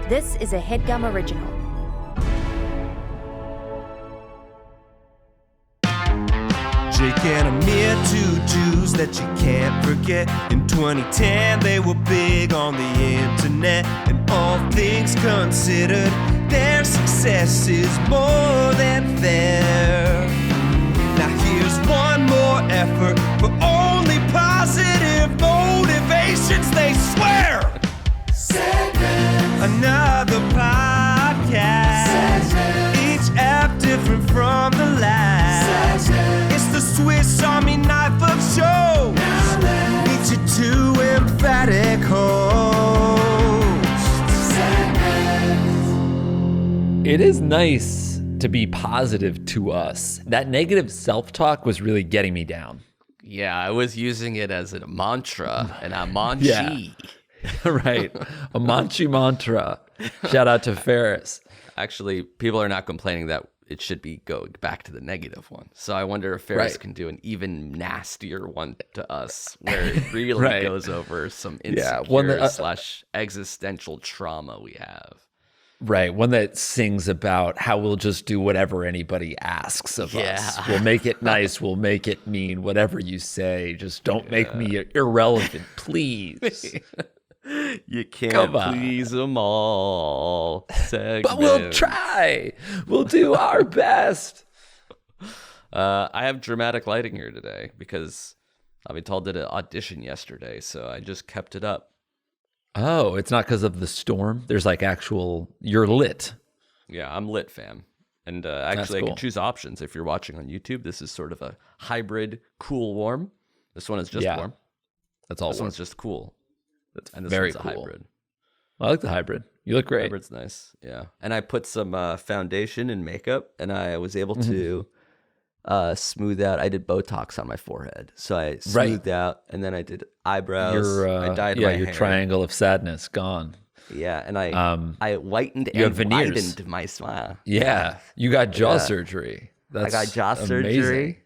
This is a Headgum original. Jake and Amir, two Jews that you can't forget. In 2010, they were big on the internet. And all things considered, their success is more than fair. Now here's one more effort for only positive motivations, they swear. Another podcast, each app different from the last. It's the Swiss Army knife of shows. Meet your two emphatic hosts. It is nice to be positive to us. That negative self-talk was really getting me down. Yeah, I was using it as a mantra, and a manchi. Yeah. Right. A manchi mantra. Shout out to Ferris. Actually, people are not complaining that it should be going back to the negative one. So I wonder if Ferris can do an even nastier one to us, where it really goes over some insecure slash existential trauma we have. Right. One that sings about how we'll just do whatever anybody asks of us. We'll make it nice. We'll make it mean. Whatever you say, just don't make me irrelevant, please. You can't please them all. But we'll try. We'll do our best. I have dramatic lighting here today because Avital did an audition yesterday, so I just kept it up. Oh, it's not because of the storm? There's like you're lit. Yeah, I'm lit, fam. And actually, cool. I can choose options. If you're watching on YouTube, this is sort of a hybrid cool warm. This one is just warm. That's all. This one's just cool. And this very one's a cool. hybrid. I like the hybrid. You look great. Hybrid's nice. Yeah. And I put some foundation and makeup, and I was able to smooth out. I did Botox on my forehead. So I smoothed out, and then I did eyebrows. I dyed my hair. Triangle of sadness gone. Yeah, and I whitened you and have veneers. widened my smile. Yeah. You got jaw surgery. I got jaw amazing. surgery.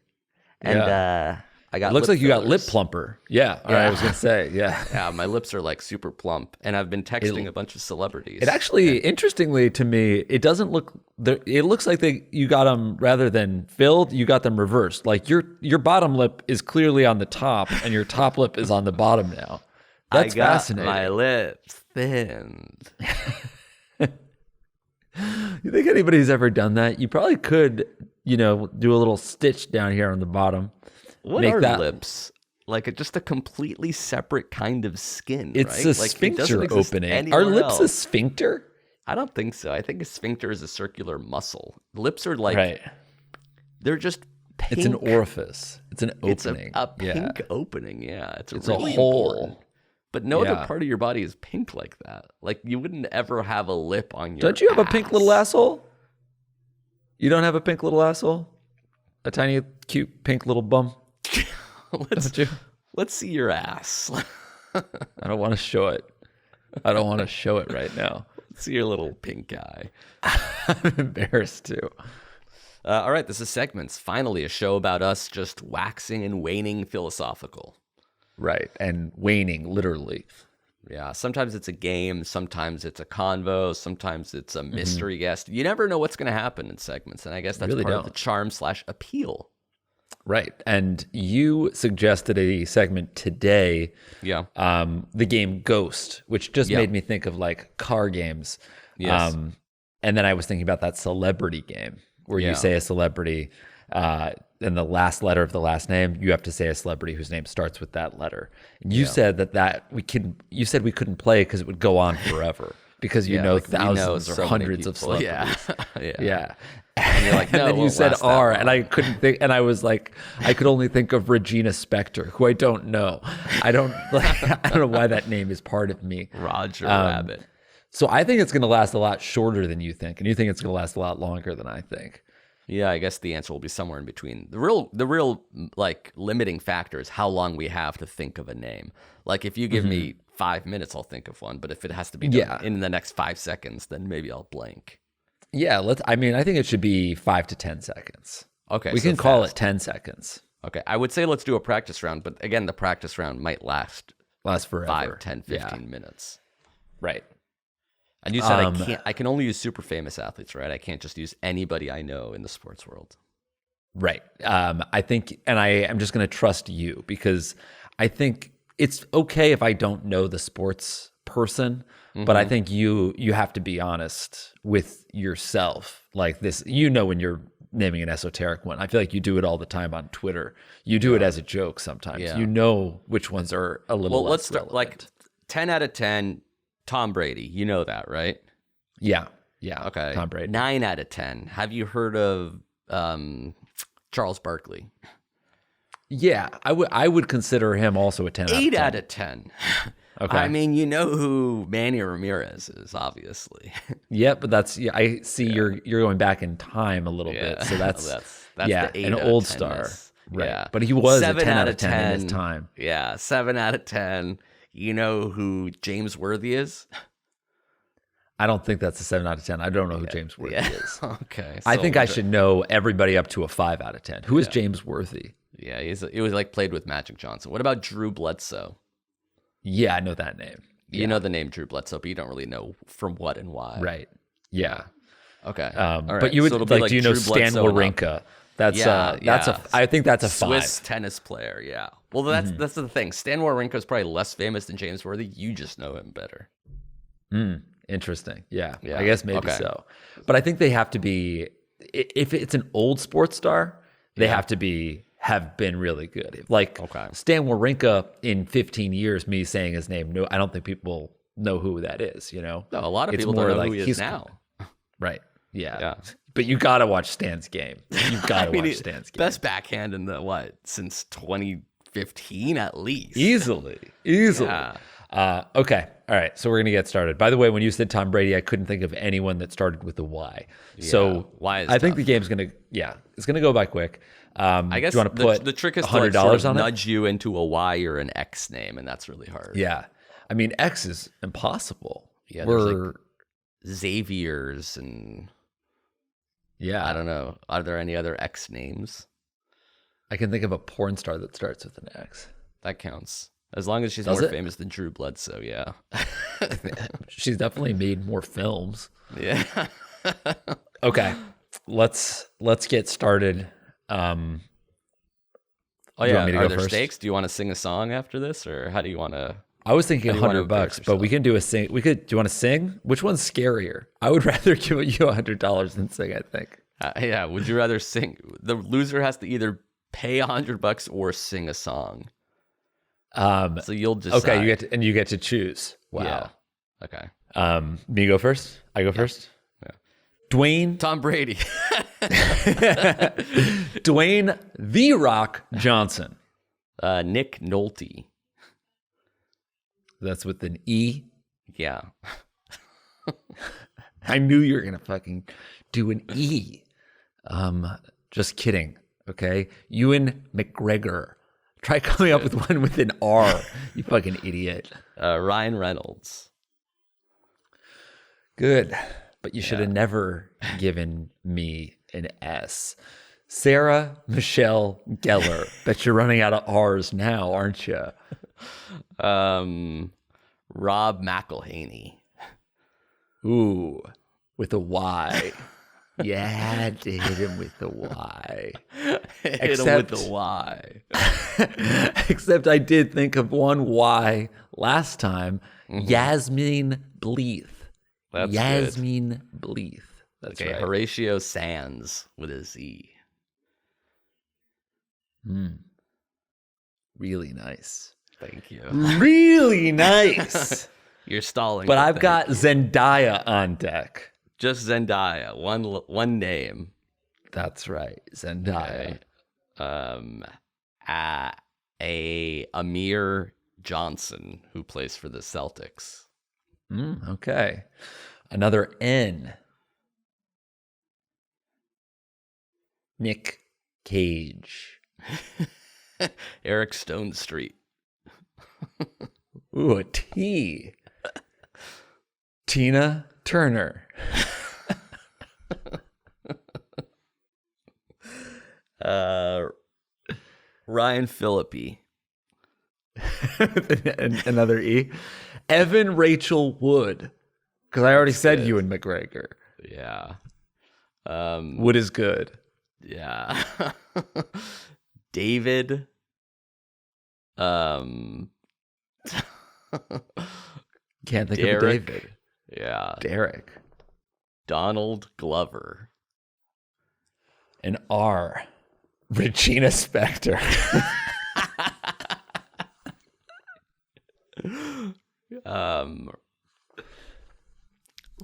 And I got it looks like you got lip fillers. plumper. Yeah. All right, I was going to say, yeah. Yeah, my lips are like super plump, and I've been texting a bunch of celebrities. It actually, interestingly to me, it doesn't look, it looks like you got them, rather than filled, you got them reversed. Like your bottom lip is clearly on the top, and your top lip is on the bottom now. That's I got fascinating. my lips thinned. You think anybody's ever done that? You probably could, do a little stitch down here on the bottom. What are lips? Like just a completely separate kind of skin, it's right? a Like, sphincter opening. Are lips a sphincter? I don't think so. I think a sphincter is a circular muscle. Lips are like, they're just pink. It's an orifice. It's an opening. It's a pink opening, yeah. It's really a hole. Important. But no other part of your body is pink like that. Like you wouldn't ever have a lip on your Don't you have ass. a pink little asshole? You don't have a pink little asshole? A tiny, cute, pink little bum? Let's see your ass. I don't want to show it. I don't want to show it right now. Let's see your little pink eye. I'm embarrassed too. All right, this is Segments. Finally, a show about us just waxing and waning philosophical. Right, and waning, literally. Yeah, sometimes it's a game, sometimes it's a convo, sometimes it's a mystery guest. You never know what's going to happen in Segments, and I guess that's really part of the charm/appeal. Right. And you suggested a segment today, the game Ghost, which just made me think of like car games. Yes. And then I was thinking about that celebrity game where you say a celebrity, and the last letter of the last name, you have to say a celebrity whose name starts with that letter. And you said you said we couldn't play because it would go on forever. Because thousands or hundreds of celebrities. Yeah. And you're like, no, and then you said R, and I couldn't think, and I was like, I could only think of Regina Spektor, who I don't know. I don't know why that name is part of me. Roger Rabbit. So I think it's going to last a lot shorter than you think, and you think it's going to last a lot longer than I think. Yeah, I guess the answer will be somewhere in between. The real like limiting factor is how long we have to think of a name. Like if you give me 5 minutes, I'll think of one. But if it has to be done in the next 5 seconds, then maybe I'll blank. Yeah, I think it should be 5 to 10 seconds. Okay, we can call it 10 seconds. Okay, I would say let's do a practice round, but again, the practice round might last forever. 5, 10, 15 minutes. Right. And you said I can only use super famous athletes, right? I can't just use anybody I know in the sports world. Right. I think, and I am just going to trust you because I think it's okay if I don't know the sports person, but I think you have to be honest with yourself. Like this, when you're naming an esoteric one, I feel like you do it all the time on Twitter. You do it as a joke sometimes. Yeah. You know which ones are a little less let's start, relevant. like 10 out of 10, Tom Brady. You know that, right? Yeah. Okay. Tom Brady. 9 out of 10. Have you heard of Charles Barkley? Yeah, I would consider him also a 10 8 out of 10. out of 10. Okay. I mean, you know who Manny Ramirez is, obviously. Yeah, but I see you're going back in time a little bit. So that's the 8 an out of old 10 star. -ness. Right. Yeah. But he was 7 a 10 out of 10 in his time. Yeah, 7 out of 10. You know who James Worthy is? I don't think that's a 7 out of 10. I don't know who James Worthy is. Okay. I think I should know everybody up to a 5 out of 10. Who is James Worthy? Yeah, he was like played with Magic Johnson. What about Drew Bledsoe? Yeah, I know that name. You know the name Drew Bledsoe, but you don't really know from what and why. Right. Yeah. Okay. All right. But So you would it'll be do you know Drew Stan Bledsoe Wawrinka? I think that's a 5. Swiss tennis player, yeah. Well, that's the thing. Stan Wawrinka is probably less famous than James Worthy. You just know him better. Interesting. Yeah. Yeah. I guess maybe so. But I think they have to be, if it's an old sports star, they have to have been really good. Like Stan Wawrinka in 15 years, me saying his name, no, I don't think people know who that is, No, a lot of people don't know who he is now. Right. Yeah. But you got to watch Stan's game. You've got to watch Stan's game. Best backhand in since 2015 at least. Easily. Yeah. Okay. All right. So we're going to get started. By the way, when you said Tom Brady, I couldn't think of anyone that started with a Y. So Y is I think the game's going to, it's going to go by quick. I guess do you want to put the trick is to $100 on it? Nudge you into a Y or an X name, and that's really hard. Yeah. I mean, X is impossible. Yeah. There's Xavier's and I don't know. Are there any other X names? I can think of a porn star that starts with an X. That counts. As long as she's more famous than Drew Bledsoe, yeah. She's definitely made more films. Yeah. Okay. Let's get started. Are there stakes? Do you want to sing a song after this, or how do you want to? I was thinking $100, but we can do a sing. Do you want to sing? Which one's scarier? I would rather give you $100 than sing, I think. Yeah. Would you rather sing? The loser has to either pay $100 or sing a song. So you'll decide. Okay, you get to choose. Wow. Yeah. Okay. Me go first? I go first? Yeah. Dwayne. Tom Brady. Dwayne The Rock Johnson. Nick Nolte. That's with an E. Yeah. I knew you were going to fucking do an E. Just kidding. Okay. Ewan McGregor. Try coming up with one with an R, you fucking idiot. Ryan Reynolds. Good. But you should have never given me an S. Sarah Michelle Gellar. Bet you're running out of R's now, aren't you? Rob McElhaney. Ooh, with a Y. Yeah, had to hit him with the Y. Hit him with the Y. Except I did think of one Y last time. Yasmin Bleeth. That's Yasmin Bleeth. That's okay, right. Horatio Sands with a Z. Really nice. Thank you. Really nice. You're stalling. But I've got Zendaya on deck. Just Zendaya. One name. That's right. Zendaya. Okay. Amir Johnson, who plays for the Celtics. Okay. Another N. Nick Cage. Eric Stone Street. Ooh, a T. Tina Turner. Ryan Phillippe. Another E. Evan Rachel Wood. Because I already said Ewan McGregor. Yeah. Wood is good. Yeah. David. Can't think of a Derek. David. Yeah. Derek. Donald Glover. An R. Regina Spektor.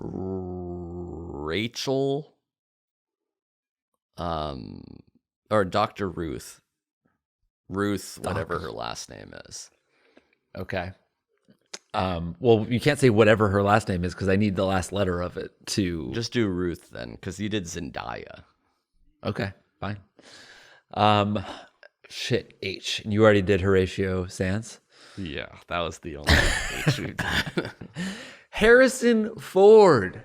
Rachel. Or Dr. Ruth. Ruth, whatever her last name is. Okay. Well, you can't say whatever her last name is because I need the last letter of it to. Just do Ruth then, because you did Zendaya. Okay, fine. Shit, H. And you already did Horatio Sands? Yeah, that was the only H we've done. Harrison Ford.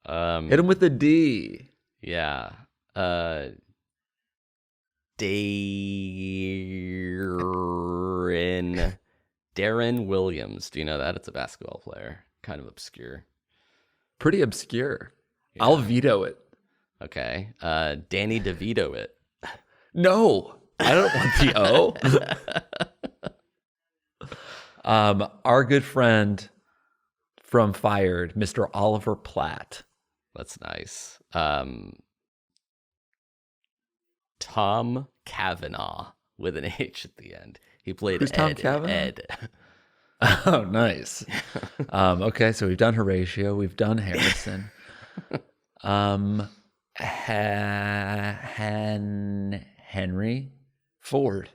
Hit him with a D. Yeah. Darren Williams. Do you know that? It's a basketball player. Kind of obscure. Pretty obscure. Yeah. I'll veto it. Okay. Danny DeVito it. No, I don't want the O. Our good friend from Fired, Mr. Oliver Platt. That's nice. Tom Cavanaugh with an H at the end. He played Who's Tom Cavanaugh? Ed. Oh, nice. Okay, so we've done Horatio. We've done Harrison. Henry Ford.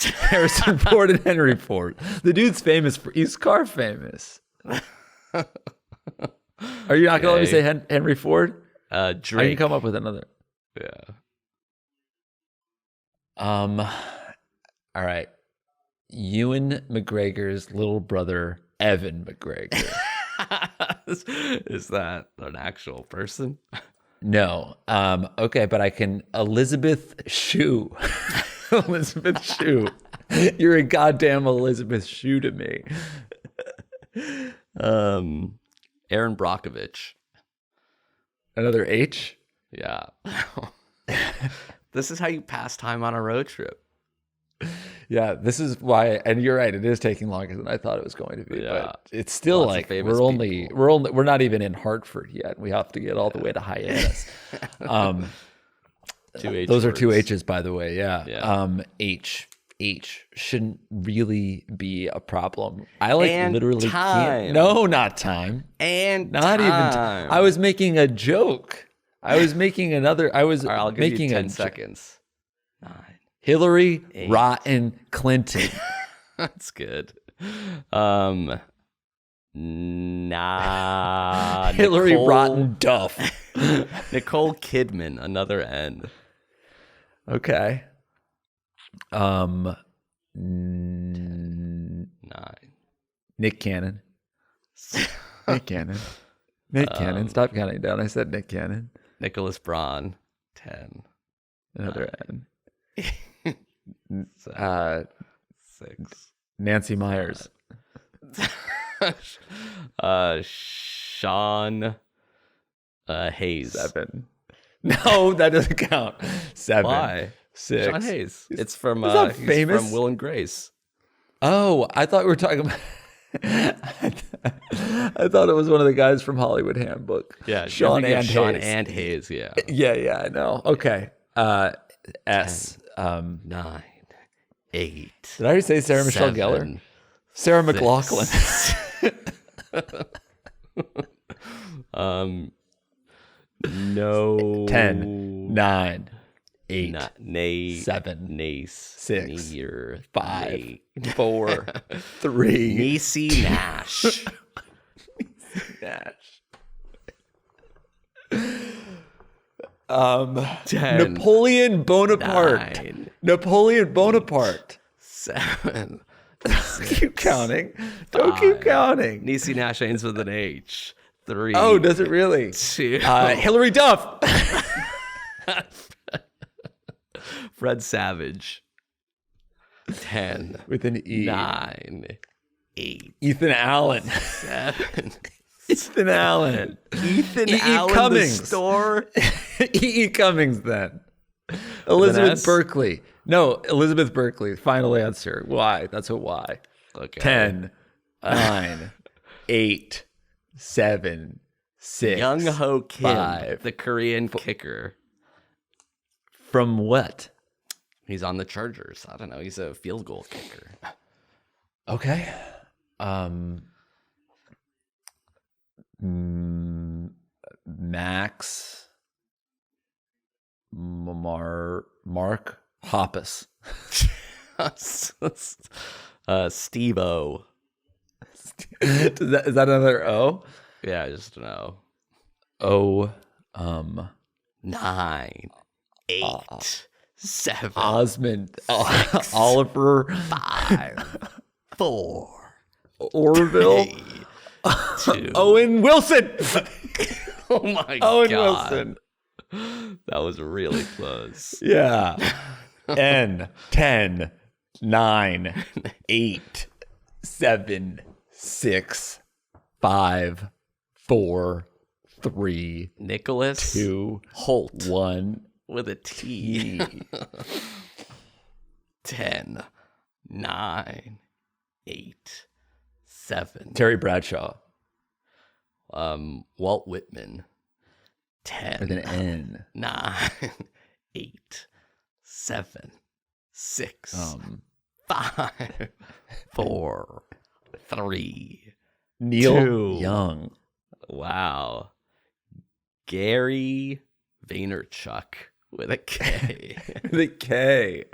Harrison Ford and Henry Ford. The dude's famous. He's car famous. Are you not going to let me say Henry Ford? Drake. I can come up with another. Yeah. All right. Ewan McGregor's little brother, Evan McGregor. Is that an actual person? No. Okay, but I can. Elizabeth Shue. Elizabeth Shue. You're a goddamn Elizabeth Shue to me. Aaron Brockovich. Another H? Yeah. This is how you pass time on a road trip. Yeah, this is why, and you're right, it is taking longer than I thought it was going to be. Yeah. But it's still Lots of like famous we're not even in Hartford yet. We have to get all the way to Hyannis. Those are two H's, by the way. Yeah. H shouldn't really be a problem. I like and literally time. can't. No, not time. And not time. even. I was making a joke. I was making another. I was All right, I'll give making you 10 a seconds. 9. Hillary 8. Rotten Clinton. That's good. Hillary Nicole, Rotten Duff. Nicole Kidman, another N. Okay. 9. Nick Cannon. Nick Cannon. Nick Cannon. Stop counting down. I said Nick Cannon. Nicholas Braun, 10. Another N. 6. Nancy Myers. Sean Hayes. 7. No, that doesn't count. 7. Why? 6. Sean Hayes. It's from not he's famous. from Will and Grace. Oh, I thought we were talking about. I thought it was one of the guys from Hollywood Handbook. Yeah, Sean and Sean Hayes. and Hayes. Yeah. Yeah, I know. Okay. S. 9, 8. Did I already say Sarah Michelle 7, Gellar? Sarah 6. McLachlan. No. 10, 9, 8, Nay. 7, Nace. 6, Near. 5, 4, 3. Niecy Nash. Nash. 10. Napoleon Bonaparte. 9. Napoleon Bonaparte. 7. Keep counting. Don't keep counting. Niecy Nash ends with an H. 3. Oh, does it really? 2. Hillary Duff. Fred Savage. 10. With an E. 9. 8. Ethan Allen. 7. Ethan Allen. Ethan E. Allen, Cummings. the store. E. Cummings then. Elizabeth Berkley. No, Elizabeth Berkley. Final answer. Why? That's a why. Okay. 10, 9, 8, 7, 6. Young Ho Kim, 5. the Korean kicker. From what? He's on the Chargers. I don't know. He's a field goal kicker. Okay. Max Mark Hoppus. Steve-O. Is that another O? Yeah, just no. O. 9, 8, 7, Osmond. 6, Oliver. 5, 4, Orville. 2. Owen Wilson. Oh my Owen God. Wilson. That was really close. Yeah. N 10 9 8 7 6 5 4 3 Nicholas 2 Holt 1 with a T. 10, 9, 8, 7. Terry Bradshaw. Walt Whitman. 10. With an N. 9, 8, 7, 6, 5, 4, 3, Neil 2. Young. Wow. Gary Vaynerchuk with a K. The K.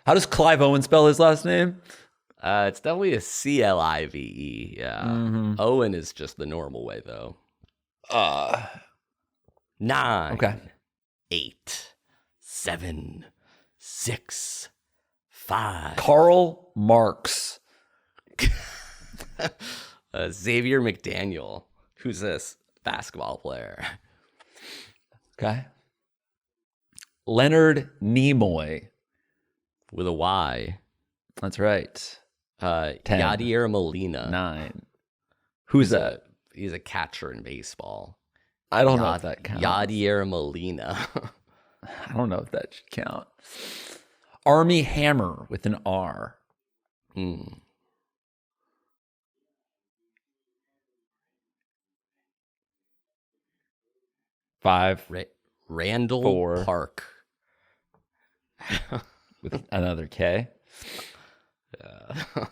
How does Clive Owen spell his last name? It's definitely a Clive. Yeah. Mm-hmm. Owen is just the normal way, though. 9, Okay. 8, 7, 6, 5. Karl Marx. Xavier McDaniel. Who's this basketball player? Okay. Leonard Nimoy. With a Y. That's right. 10. Yadier Molina. 9. Who's that? He's a catcher in baseball. I don't know if that counts. Yadier Molina. I don't know if that should count. Army Hammer with an R. 5 Randall 4 Park. with another K. Yeah.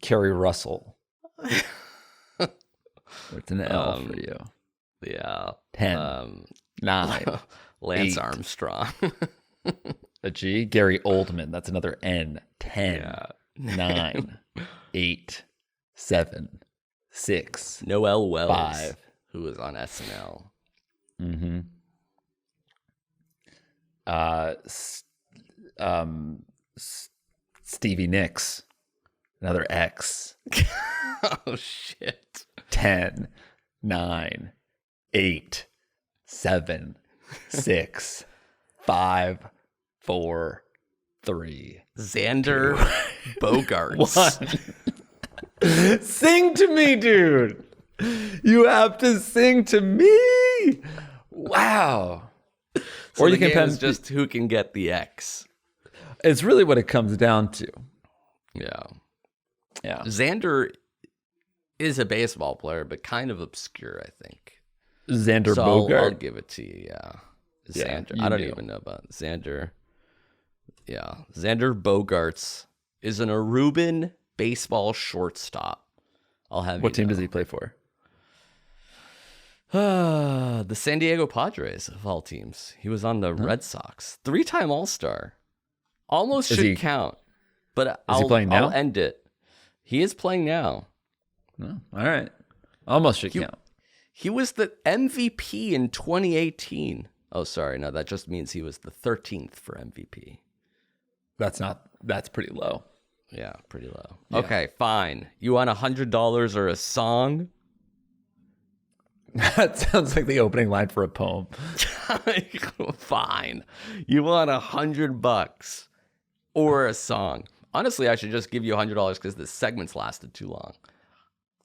Kerry Russell. It's an L for you. Yeah. 10. 9. Lance 8. Armstrong. A G. Gary Oldman. That's another N. 10. Yeah. 9. 8. 7. 6. Noel Wells. 5. Who was on SNL. Mm-hmm. Stevie Nicks. Another X. Oh, shit. 10. 9. 8. 7. 6. 5. 4. 3. Xander Bogaerts. 1. Sing to me, dude. You have to sing to me. Wow. So or the you can game is just who can get the X. It's really what it comes down to. Yeah. Yeah. Xander is a baseball player, but kind of obscure, I think. Xander so Bogart. I'll give it to you, yeah. Xander. Yeah, I don't knew. even know about Xander. Yeah. Xander Bogaerts is an Aruban baseball shortstop. I'll have What you team know. does he play for? The San Diego Padres, of all teams. He was on the Red Sox. 3-time All-Star. Almost should count. But he playing now? I'll end it. He is playing now. Oh, all right. Almost should count. He was the MVP in 2018. Oh, sorry. No, that just means he was the 13th for MVP. That's pretty low. Yeah, pretty low. Yeah. Okay, fine. You want $100 or a song? That sounds like the opening line for a poem. Fine. You want $100 or a song? Honestly, I should just give you $100 because this segment's lasted too long.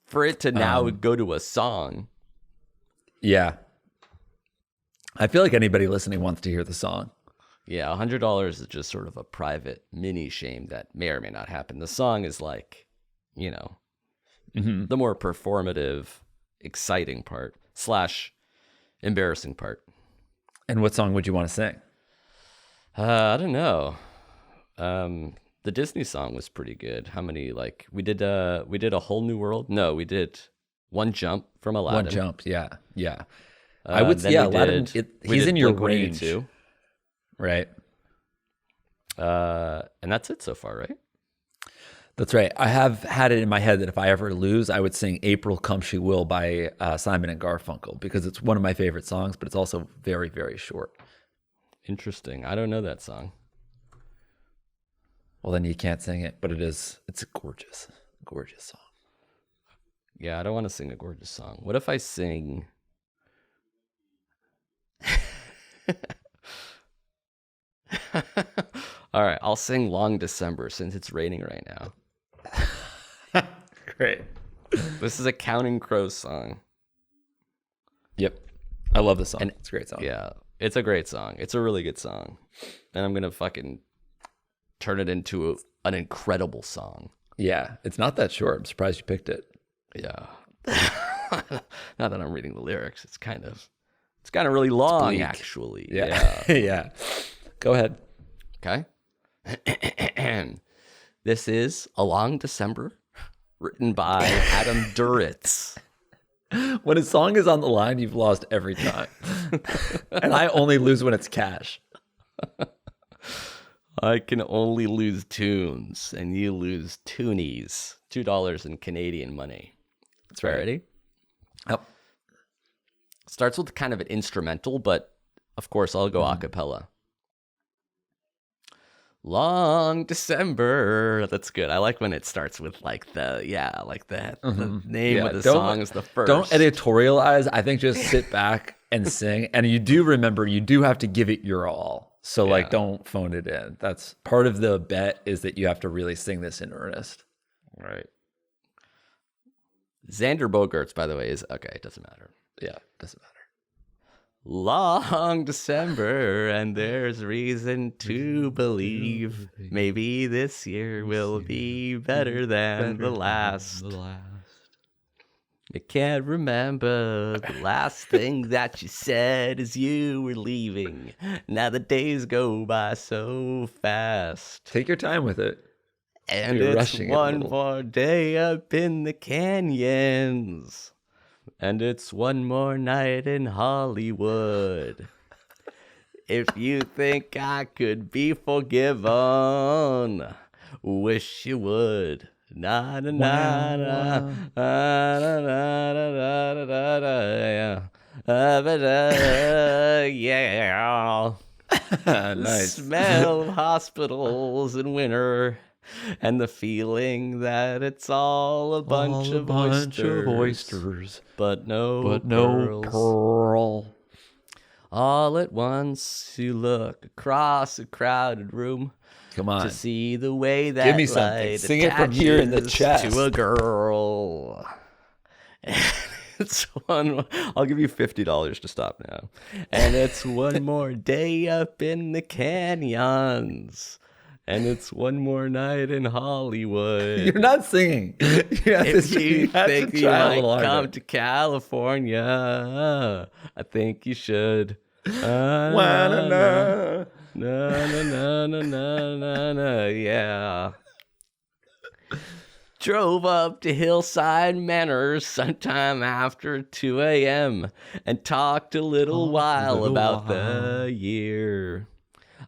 for it to now go to a song. Yeah. I feel like anybody listening wants to hear the song. Yeah, $100 is just sort of a private mini shame that may or may not happen. The song is like, you know, the more performative, exciting part / embarrassing part. And what song would you want to sing? I don't know. The Disney song was pretty good. How many, like, we did a Whole New World? No, we did One Jump from Aladdin. One Jump, yeah. I would say, Aladdin, he's in your range. Right. And that's it so far, right? That's right. I have had it in my head that if I ever lose, I would sing April Come She Will by Simon and Garfunkel, because it's one of my favorite songs, but it's also very, very short. Interesting. I don't know that song. Well, then you can't sing it, but it's a gorgeous song. Yeah, I don't want to sing a gorgeous song. What if I sing... All right, I'll sing Long December since it's raining right now. Great. This is a Counting Crows song. Yep. I love this song. And it's a great song. Yeah, it's a great song. It's a really good song. And I'm going to fucking turn it into an incredible song. Yeah, it's not that short. I'm surprised you picked it. Yeah. Now that I'm reading the lyrics, it's kind of really long, actually. Yeah. Yeah. Go ahead. Okay. This is A Long December, written by Adam Duritz. When a song is on the line, you've lost every time. And I only lose when it's cash. I can only lose tunes, and you lose toonies. $2 in Canadian money. That's right. Ready? Yep. Starts with kind of an instrumental, but of course I'll go a cappella. Long December. That's good. I like when it starts with like the name of the song is the first. Don't editorialize. I think just sit back and sing. And you do remember, you do have to give it your all. So like, don't phone it in. That's part of the bet, is that you have to really sing this in earnest. Right. Xander Bogaerts, by the way, is okay. It doesn't matter. Yeah, doesn't matter. Long December, and there's reason to believe maybe this year will be better than the last. I can't remember the last thing that you said as you were leaving. Now the days go by so fast. Take your time with it. And it's one more day up in the canyons. And it's one more night in Hollywood. If you think I could be forgiven, wish you would. Na na na na na na na na na yeah. Nice. Smell of hospitals in winter. And the feeling that it's all a bunch of oysters, but no pearl. All at once you look across a crowded room. Come on, to see the way that give me something. Sing it from here in the chest to a girl. It's one. I'll give you $50 to stop now. And it's one more day up in the canyons. And it's one more night in Hollywood. You're not singing. If you think you might come to California, I think you should. Na, yeah. Drove up to Hillside Manor sometime after 2 a.m. and talked a little while about the year.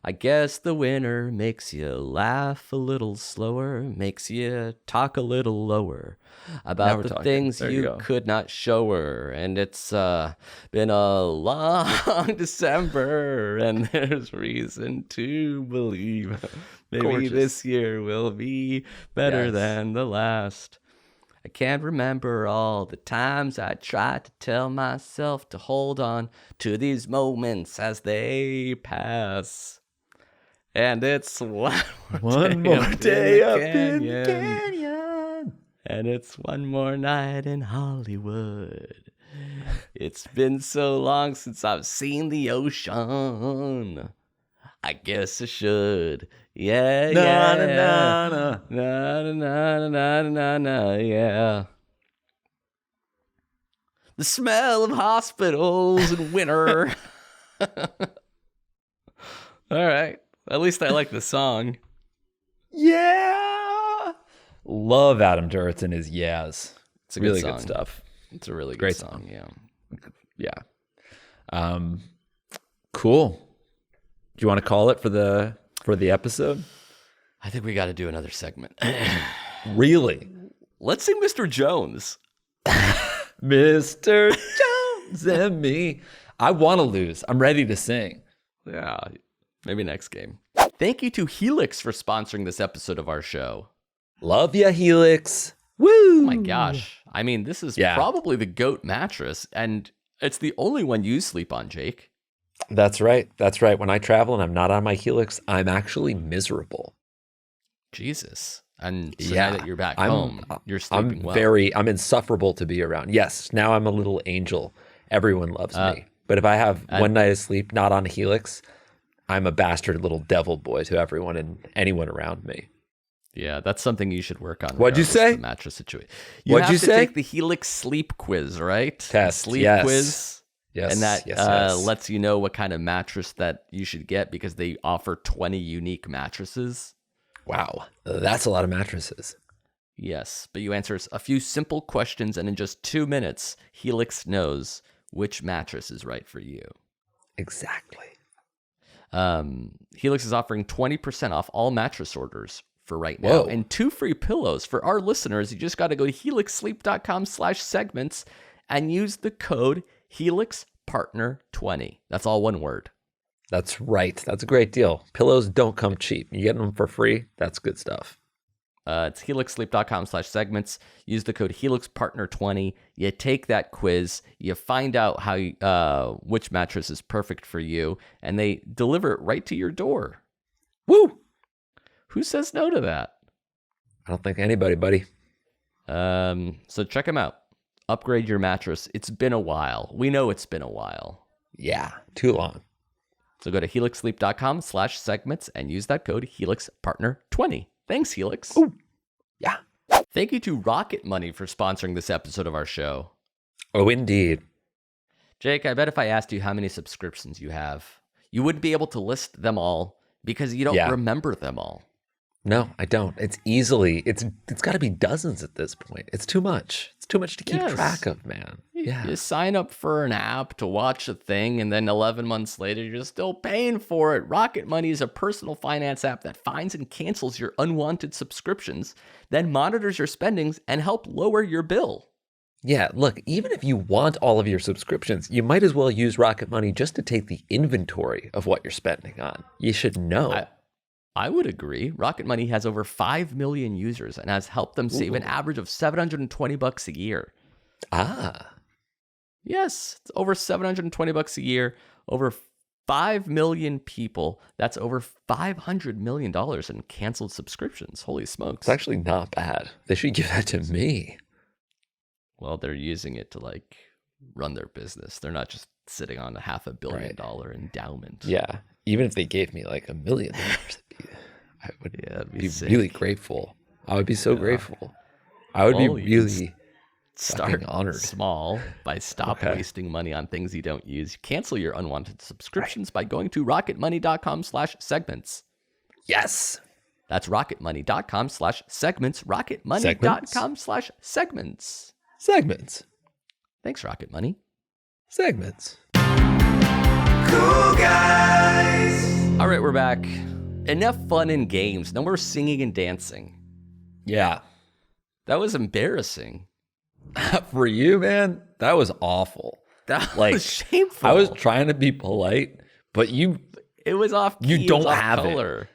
I guess the winter makes you laugh a little slower, makes you talk a little lower about the things you could not show her. And it's been a long December, and there's reason to believe maybe this year will be better than the last. I can't remember all the times I tried to tell myself to hold on to these moments as they pass. And it's one more day up in the canyon. And it's one more night in Hollywood. It's been so long since I've seen the ocean. I guess I should. Yeah, Na, yeah. na, na, na. Na, na, na, na, na, na, yeah. The smell of hospitals in winter. All right. At least I like the song. Yeah. Love Adam Duritz and his yeahs. It's a really good, good stuff. It's a really Great good song. Yeah. Cool. Do you want to call it for the episode? I think we got to do another segment. Really? Let's sing Mr. Jones. Mr. Jones and me. I want to lose. I'm ready to sing. Yeah, maybe next game. Thank you to Helix for sponsoring this episode of our show. Love ya, Helix. Woo! Oh my gosh. I mean, this is probably the GOAT mattress, and it's the only one you sleep on, Jake. That's right. That's right. When I travel and I'm not on my Helix, I'm actually miserable. Jesus. And so now that you're back home, you're sleeping well. I'm insufferable to be around. Yes, now I'm a little angel. Everyone loves me. But if I have one night of sleep not on Helix, I'm a bastard little devil boy to everyone and anyone around me. Yeah, that's something you should work on. What'd you say? The mattress situation. What'd you say? Take the Helix sleep quiz, right? Test. Sleep quiz. Yes. And that lets you know what kind of mattress that you should get because they offer 20 unique mattresses. Wow. That's a lot of mattresses. Yes, but you answer a few simple questions, and in just 2 minutes, Helix knows which mattress is right for you. Exactly. Helix is offering 20% off all mattress orders for right now, and 2 free pillows for our listeners. You just got to go to helixsleep.com/segments and use the code HelixPartner20. That's all one word. That's right. That's a great deal. Pillows don't come cheap. You get them for free. That's good stuff. It's helixsleep.com/segments. Use the code HelixPartner20. You take that quiz. You find out how which mattress is perfect for you, and they deliver it right to your door. Woo! Who says no to that? I don't think anybody, buddy. So check them out. Upgrade your mattress. It's been a while. We know it's been a while. Yeah, too long. So go to helixsleep.com/segments and use that code HelixPartner20. Thanks, Helix. Ooh, yeah. Thank you to Rocket Money for sponsoring this episode of our show. Oh, indeed. Jake, I bet if I asked you how many subscriptions you have, you wouldn't be able to list them all because you don't remember them all. No, I don't. It's got to be dozens at this point. It's too much. It's too much to keep track of, man. Yeah. You sign up for an app to watch a thing, and then 11 months later, you're still paying for it. Rocket Money is a personal finance app that finds and cancels your unwanted subscriptions, then monitors your spendings and help lower your bill. Yeah, look, even if you want all of your subscriptions, you might as well use Rocket Money just to take the inventory of what you're spending on. You should know. I would agree. Rocket Money has over 5 million users and has helped them save an average of $720 a year. Ah. Yes, it's over $720 a year, over 5 million people. That's over $500 million in canceled subscriptions. Holy smokes. It's actually not bad. They should give that to me. Well, they're using it to run their business. They're not just sitting on a $500 million endowment. Yeah. Even if they gave me $1 million, I would be really grateful. I would be so grateful. I would be really start honored. Small by stop wasting money on things you don't use. Cancel your unwanted subscriptions by going to rocketmoney.com/segments. Yes. That's rocketmoney.com/segments. Rocketmoney.com/segments. Segments. Thanks, Rocket Money. Segments. Cool guys. All right, we're back. Enough fun and games. No more singing and dancing. Yeah. That was embarrassing. For you, man, that was awful. That was shameful. I was trying to be polite, but it was off key. You don't have color. It.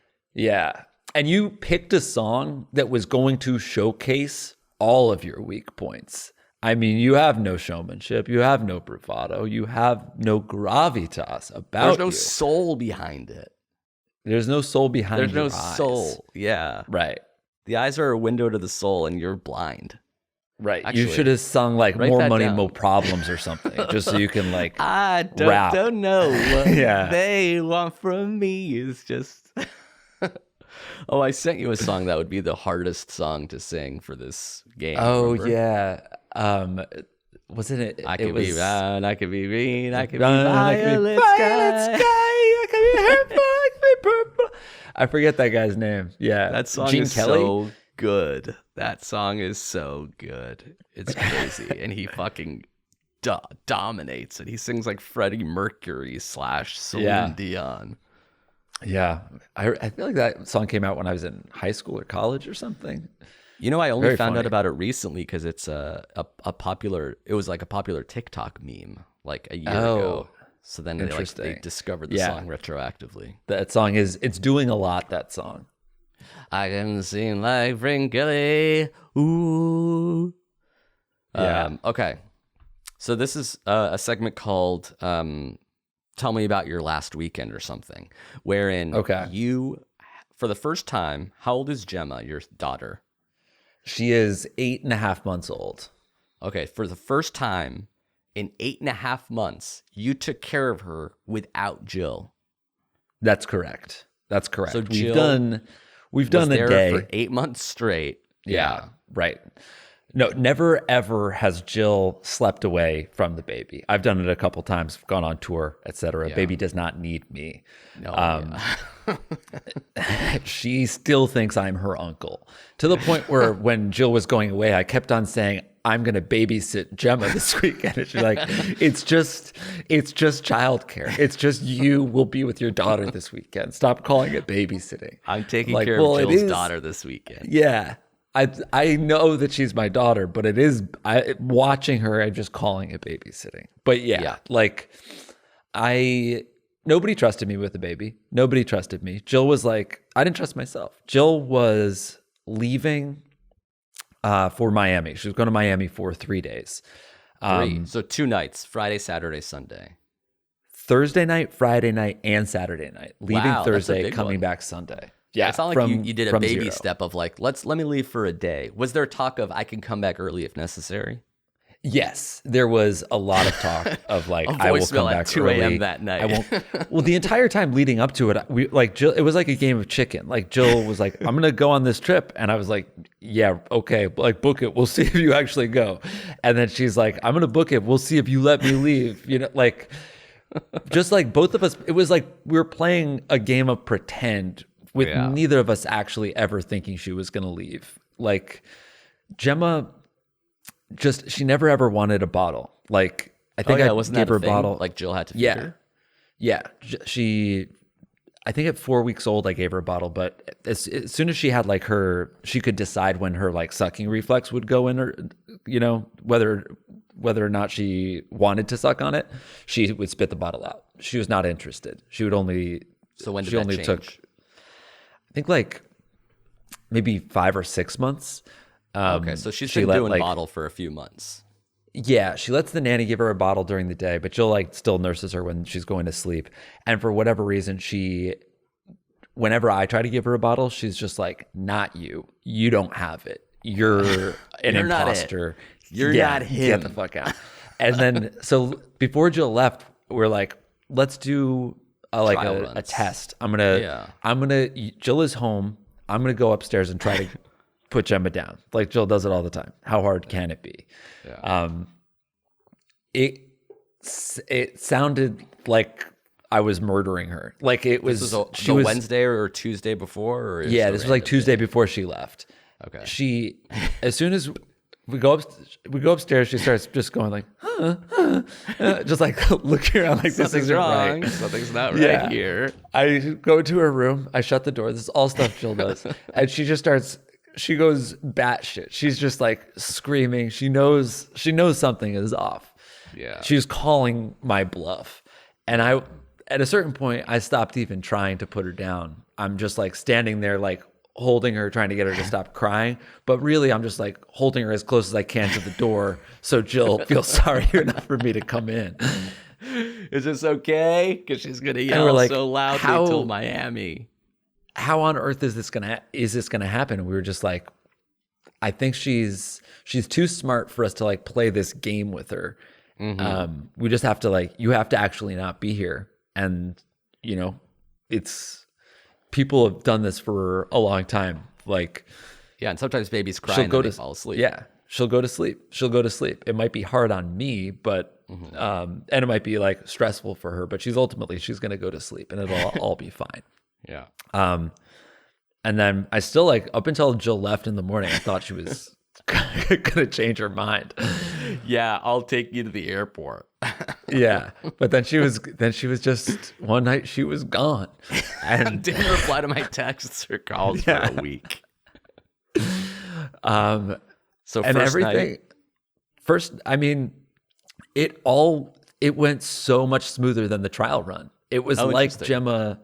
Yeah. And you picked a song that was going to showcase all of your weak points. I mean, you have no showmanship. You have no bravado. You have no gravitas about you. There's no soul behind it. There's no soul behind There's your no eyes. soul. Yeah. Right. The eyes are a window to the soul, and you're blind. Right. Actually, you should have sung like write More that Money, down. More Problems or something, just so you can like I rap. don't know what Yeah. they want from me. Is just. Oh, I sent you a song that would be the hardest song to sing for this game. Oh remember? yeah. Wasn't it? I could it was, be round, I could be green, I could be Run, I could be violet violet sky. I could be purple, I could be purple. I forget that guy's name. Yeah. That song Gene is Kelly? so good. That song is so good. It's crazy. And he fucking dominates it. He sings like Freddie Mercury / Celine Dion. Yeah. I feel like that song came out when I was in high school or college or something. You know, I only Very found out funny. about it recently because it's a popular. It was like a popular TikTok meme like a year ago. So then they interesting. discovered the Yeah. song retroactively. That song it's doing a lot, that song. I can sing like Frank Kelly. Ooh. Yeah. Okay. So this is a segment called "Tell Me About Your Last Weekend" or something, wherein you, for the first time, how old is Gemma, your daughter? She is 8.5 months old. Okay, for the first time in 8.5 months, you took care of her without Jill. That's correct. That's correct. So we've Jill done Was a there day for 8 months straight. Yeah, right. No, never ever has Jill slept away from the baby. I've done it a couple times, gone on tour, etc. Yeah. Baby does not need me. No, She still thinks I'm her uncle, to the point where when Jill was going away, I kept on saying, I'm going to babysit Gemma this weekend. And she's like, it's just childcare. It's just you will be with your daughter this weekend. Stop calling it babysitting. I'm taking Like, care well, of it Jill's is- daughter this weekend. Yeah. I know that she's my daughter, but it is watching her. I'm just calling it babysitting. But yeah. Like nobody trusted me with the baby. Nobody trusted me. Jill was like, I didn't trust myself. Jill was leaving for Miami. She was going to Miami for 3 days. 3. So 2 nights: Friday, Saturday, Sunday. Thursday night, Friday night, and Saturday night. Leaving Wow, that's a Thursday, big coming one. back Sunday. Yeah, It's not like you did a from baby 0. step of like, let me leave for a day. Was there talk of I can come back early if necessary? Yes, there was a lot of talk of like, A I will voicemail come at back 2 a.m. early. that night. I won't. Well, the entire time leading up to it, we like Jill. It was like a game of chicken. Like Jill was like, "I'm gonna go on this trip," and I was like, "Yeah, okay, like book it. We'll see if you actually go." And then she's like, "I'm gonna book it. We'll see if you let me leave." You know, like just like both of us. It was like we were playing a game of pretend with neither of us actually ever thinking she was gonna leave. Like Gemma. She never ever wanted a bottle. Like I think I wasn't gave that her a a thing? bottle. Like Jill had to feed Yeah, her? yeah. I think at 4 weeks old, I gave her a bottle. But as soon as she had like she could decide when her like sucking reflex would go in, or whether or not she wanted to suck on it, she would spit the bottle out. She was not interested. She would only. So when did she that only change? took, I think like maybe 5 or 6 months. Okay, so she's she been let, doing like- bottle for a few months. Yeah, she lets the nanny give her a bottle during the day, but Jill like still nurses her when she's going to sleep. And for whatever reason, whenever I try to give her a bottle, she's just like, "Not you. You don't have it. You're an You're not it. imposter. You're not Get him." the fuck out." And then so before Jill left, we're like, "Let's do Trial a runs. test. Jill is home. I'm gonna go upstairs and try to." Put Gemma down. Like Jill does it all the time. How hard can it be? Yeah. It sounded like I was murdering her. Like it was. This was she was Wednesday or Tuesday before? Or Yeah, this was like Tuesday before she left. Okay. As soon as we go upstairs, she starts just going like, just like looking around like this Something's isn't wrong. right. Something's not right Yeah. here. I go to her room. I shut the door. This is all stuff Jill does, and she just starts. She goes batshit. She's just like screaming. She knows something is off. Yeah. She's calling my bluff, and at a certain point I stopped even trying to put her down. I'm just like standing there like holding her, trying to get her to stop crying, but really I'm just like holding her as close as I can to the door so Jill feels sorry enough for me to come in. Is this okay? Because she's gonna we're yell like, so loudly till Miami. how on earth is this gonna happen? And we were just like, I think she's too smart for us to like play this game with her. We just have to like, you have to actually not be here. And you know, people have done this for a long time. Like, yeah, and sometimes babies cry and they fall asleep. Yeah, she'll go to sleep. It might be hard on me, but and it might be like stressful for her, but she's going to go to sleep and it'll all be fine. Yeah. And then I still like, up until Jill left in the morning, I thought she was gonna change her mind. Yeah, I'll take you to the airport. Yeah, but then she was just, one night she was gone and didn't reply to my texts or calls for a week. So and first everything night, I mean, it went so much smoother than the trial run. It was like Gemma,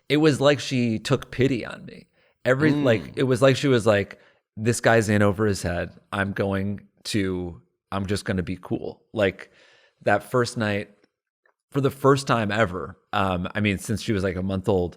it was like she took pity on me. Like, it was like she was like, this guy's in over his head. I'm just going to be cool. Like that first night, for the first time ever, I mean, since she was like a month old,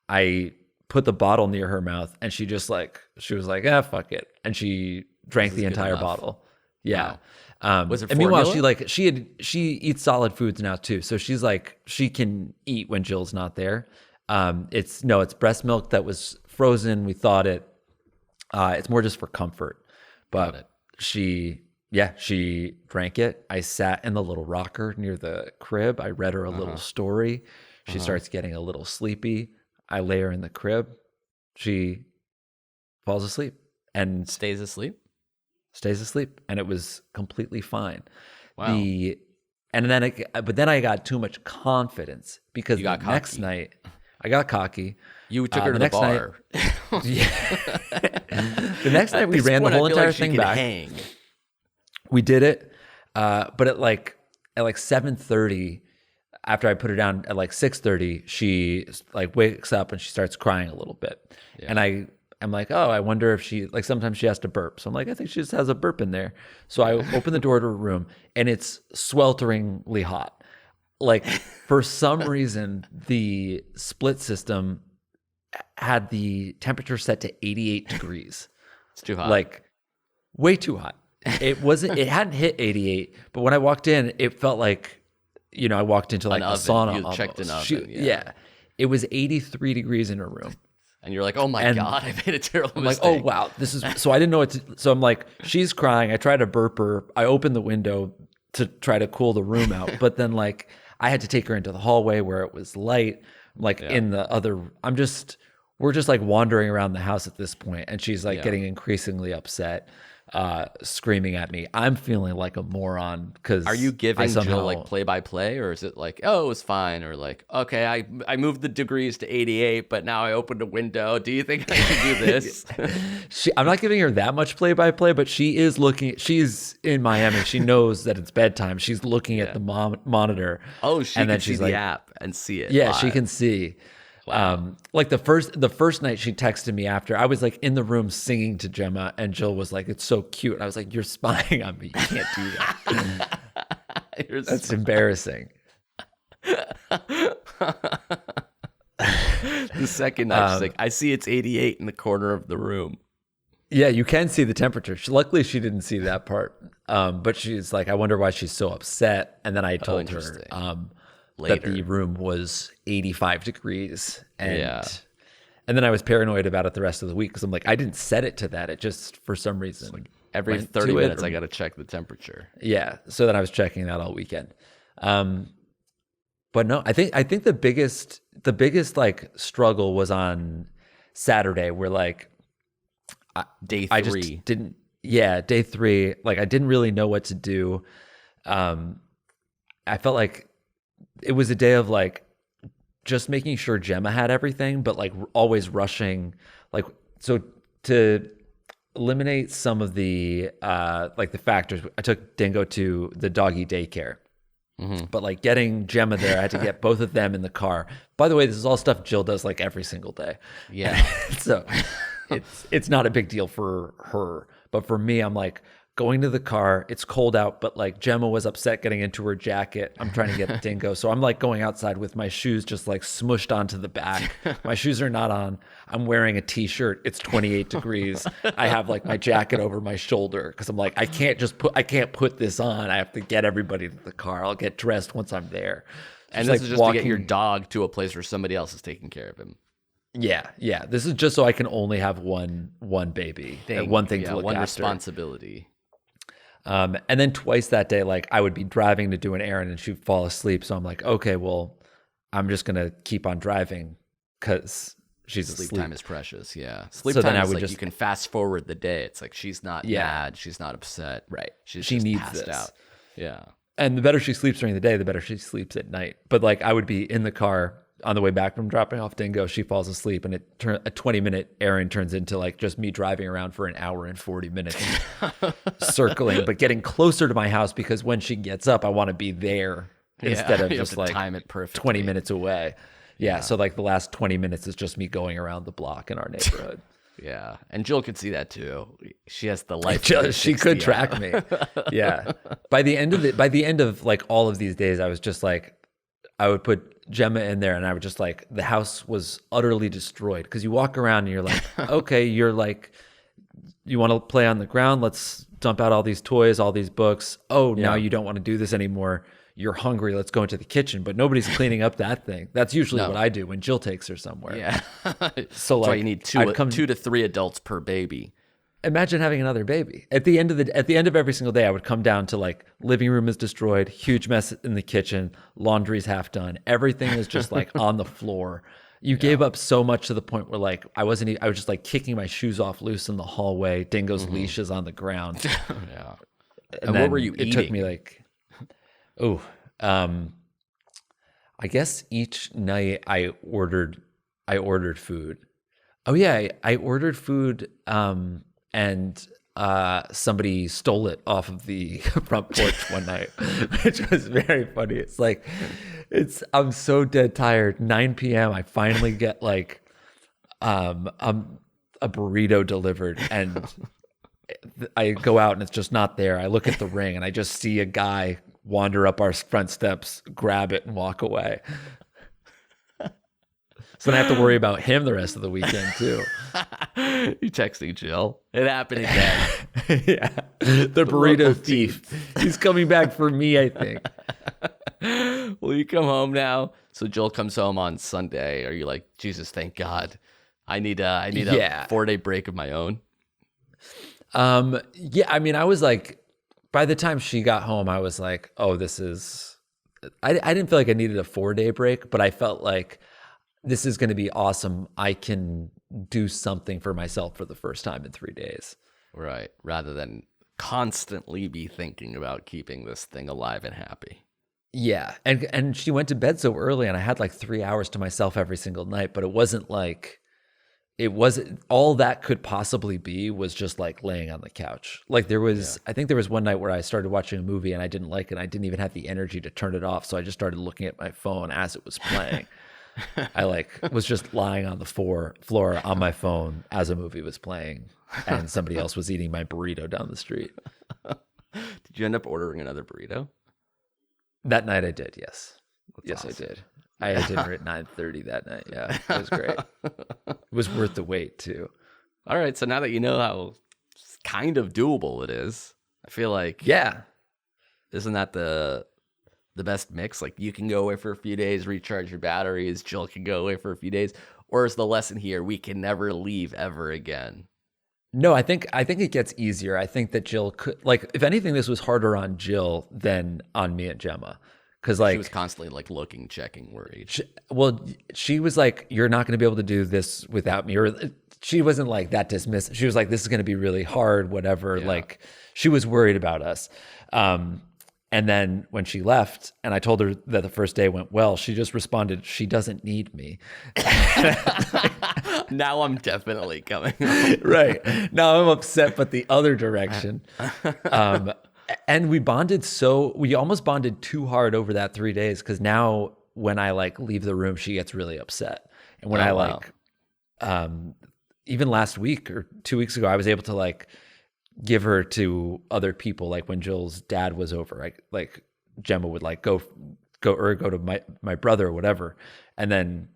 I put the bottle near her mouth and she was like, fuck it. And she drank the entire bottle. Yeah. Wow. Was it and meanwhile, formula? she eats solid foods now too. So she's like, she can eat when Jill's not there. It's breast milk that was frozen. We thought it's more just for comfort, but she drank it. I sat in the little rocker near the crib. I read her a little story. She starts getting a little sleepy. I lay her in the crib. She falls asleep and stays asleep. And it was completely fine. Wow. But then I got too much confidence because the next night I got cocky. You took her to the bar. The next night we ran the whole entire thing back. We did it, but at like 7:30, after I put her down at like 6:30, she like wakes up and she starts crying a little bit, and I'm like, oh, I wonder if she, like, sometimes she has to burp. So I'm like, I think she just has a burp in there. So I open the door to her room and it's swelteringly hot. Like, for some reason, the split system had the temperature set to 88 degrees. It's too hot. Like, way too hot. It hadn't hit 88, but when I walked in, it felt like, I walked into like a sauna. You checked an oven. Yeah. It was 83 degrees in her room. And you're like, oh my God, I made a terrible mistake. I'm like, oh wow, so I didn't know so I'm like, she's crying. I try to burp her. I open the window to try to cool the room out. But then like, I had to take her into the hallway where it was light. Like in the other, we're just like wandering around the house at this point, and she's like getting increasingly upset, screaming at me. I'm feeling like a moron because are you giving Jill like play by play, or is it like, oh, it was fine, or like, okay, I moved the degrees to 88, but now I opened a window. Do you think I should do this? I'm not giving her that much play by play, but she is looking. She's in Miami. She knows that it's bedtime. She's looking at the monitor. Oh, she and can see the app and see it. Yeah, live. She can see. Wow. Like the first night she texted me after, I was like in the room singing to Gemma, and Jill was like, it's so cute. And I was like, you're spying on me. You can't do that. That's embarrassing. The second night, she's like, I see it's 88 in the corner of the room. Yeah, you can see the temperature. Luckily, she didn't see that part. But she's like, I wonder why she's so upset. And then I told her that the room was 85 degrees. And then I was paranoid about it the rest of the week because I'm like, I didn't set it to that. It just, for some reason, like every 30 minutes, I got to check the temperature. Yeah. So then I was checking that all weekend. But no, I think the biggest like struggle was on Saturday, where like day 3. I just didn't. Yeah, day 3. Like I didn't really know what to do. I felt like it was a day of like just making sure Gemma had everything, but like always rushing. Like, so to eliminate some of the like the factors, I took Dingo to the doggy daycare. Mm-hmm. But like getting Gemma there, I had to get both of them in the car. By the way, this is all stuff Jill does like every single day. Yeah. So it's not a big deal for her. But for me, I'm like, going to the car. It's cold out, but like Gemma was upset getting into her jacket. I'm trying to get Dingo. So I'm like going outside with my shoes just like smushed onto the back. My shoes are not on. I'm wearing a t-shirt. It's 28 degrees. I have like my jacket over my shoulder because I'm like, I can't put this on. I have to get everybody to the car. I'll get dressed once I'm there. And this is just to get your dog to a place where somebody else is taking care of him. Yeah. This is just so I can only have one baby, one thing to look one after. Responsibility. And then twice that day, like I would be driving to do an errand and she'd fall asleep. So I'm like, okay, well, I'm just going to keep on driving because she's asleep. Sleep time is precious. Yeah. Sleep time is like you can fast forward the day. It's like she's not mad. She's not upset. Right. She needs passed this. out. Yeah. And the better she sleeps during the day, the better she sleeps at night. But like I would be in the car on the way back from dropping off Dingo, she falls asleep, and a 20-minute errand turns into like just me driving around for an hour and 40 minutes, circling, but getting closer to my house because when she gets up, I want to be there instead of just like time it perfectly. 20 minutes away. Yeah, so like the last 20 minutes is just me going around the block in our neighborhood. Yeah, and Jill could see that too. She has the life. She could track me. Yeah. By the end of like all of these days, I was just like, I would put Gemma in there and I would just like, the house was utterly destroyed because you walk around and you're like, okay, you're like, you want to play on the ground? Let's dump out all these toys, all these books. Oh, now you don't want to do this anymore. You're hungry. Let's go into the kitchen. But nobody's cleaning up that thing. That's usually what I do when Jill takes her somewhere. Yeah. So like, you need 2 to 3 adults per baby. Imagine having another baby. At the end of every single day, I would come down to like living room is destroyed, huge mess in the kitchen, laundry's half done. Everything is just like on the floor. You gave up so much to the point where like I was just like kicking my shoes off loose in the hallway. Dingo's leash is on the ground. Yeah. And what were you eating? It took me like, I guess each night I ordered food. Oh yeah, I ordered food. And somebody stole it off of the front porch one night, which was very funny. It's like, I'm so dead tired. 9 p.m. I finally get like a burrito delivered, and I go out and it's just not there. I look at the ring and I just see a guy wander up our front steps, grab it, and walk away. So then I have to worry about him the rest of the weekend too. You texting Jill? It happened again. Yeah, the burrito thief. He's coming back for me, I think. Will you come home now? So Jill comes home on Sunday. Are you like, Jesus, thank God? I need a 4-day break of my own. Yeah, I mean, I was like, by the time she got home, I was like, oh, this is. I didn't feel like I needed a 4-day break, but I felt like, this is going to be awesome. I can do something for myself for the first time in 3 days. Right. Rather than constantly be thinking about keeping this thing alive and happy. Yeah. And she went to bed so early and I had like 3 hours to myself every single night, but it wasn't all that could possibly be was just like laying on the couch. Like I think there was one night where I started watching a movie and I didn't like it. I didn't even have the energy to turn it off. So I just started looking at my phone as it was playing. I like was just lying on the floor on my phone as a movie was playing and somebody else was eating my burrito down the street. Did you end up ordering another burrito? That night I did, yes. That's awesome. I did. I had dinner at 9:30 that night. Yeah, it was great. It was worth the wait too. All right, so now that you know how kind of doable it is, I feel like isn't that the best mix? Like you can go away for a few days, recharge your batteries. Jill can go away for a few days. Or is the lesson here, we can never leave ever again? No, I think it gets easier. I think that Jill could, like, if anything, this was harder on Jill than on me and Gemma. Because like she was constantly like looking, checking, worried. She was like, you're not going to be able to do this without me. Or she wasn't like that dismissive. She was like, this is going to be really hard, whatever. Yeah. Like she was worried about us. And then when she left and I told her that the first day went well, she just responded, she doesn't need me. Now I'm definitely coming. Right. Now I'm upset, but the other direction. And we almost bonded too hard over that 3 days. Cause now when I like leave the room, she gets really upset. And when even last week or 2 weeks ago, I was able to like give her to other people. Like when Jill's dad was over, like Gemma would like go to my brother or whatever. And then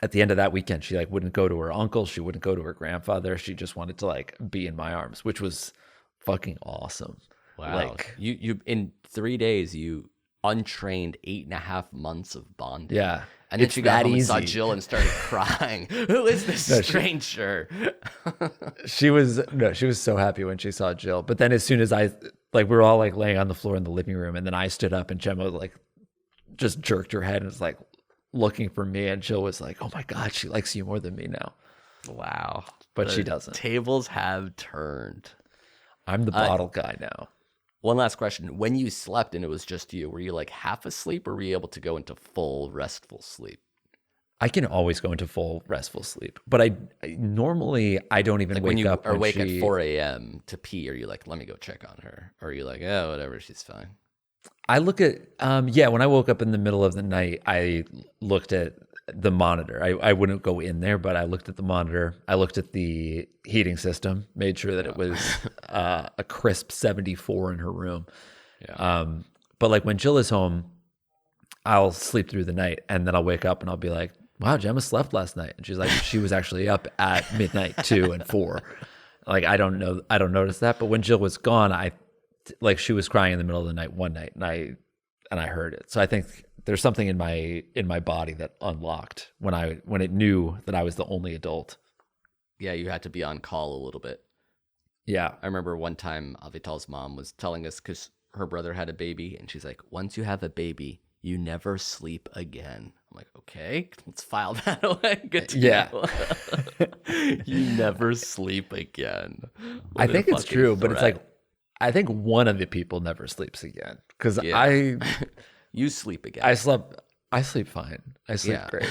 at the end of that weekend, she like wouldn't go to her uncle. She wouldn't go to her grandfather. She just wanted to like be in my arms, which was fucking awesome. Wow. Like you in 3 days, you untrained 8.5 months of bonding. Yeah. And then she got home and saw Jill and started crying. Who is this stranger? She was so happy when she saw Jill. But then as soon as we were all like laying on the floor in the living room, and then I stood up and Gemma like just jerked her head and was like looking for me, and Jill was like, "Oh my God, she likes you more than me now." Wow. But she doesn't. Tables have turned. I'm the bottle guy now. One last question. When you slept and it was just you, were you like half asleep, or were you able to go into full restful sleep? I can always go into full restful sleep, but I normally don't even wake up. Or wake at 4 a.m. to pee. Are you like, let me go check on her? Or are you like, oh, whatever, she's fine? I look at, when I woke up in the middle of the night, I looked at the monitor. I wouldn't go in there, but I looked at the monitor. I looked at the heating system, made sure that it was a crisp 74 in her room. Yeah. But like when Jill is home, I'll sleep through the night, and then I'll wake up and I'll be like, wow, Gemma slept last night. And she's like, she was actually up at midnight 2 and 4. Like, I don't notice that. But when Jill was gone, she was crying in the middle of the night one night, and I heard it. So I think there's something in my body that unlocked when it knew that I was the only adult. Yeah, you had to be on call a little bit. Yeah. I remember one time Avital's mom was telling us, because her brother had a baby, and she's like, once you have a baby, you never sleep again. I'm like, okay, let's file that away. Good to know. You never sleep again. I think it's true, but it's like, I think one of the people never sleeps again, because you sleep again. I sleep fine. I sleep great.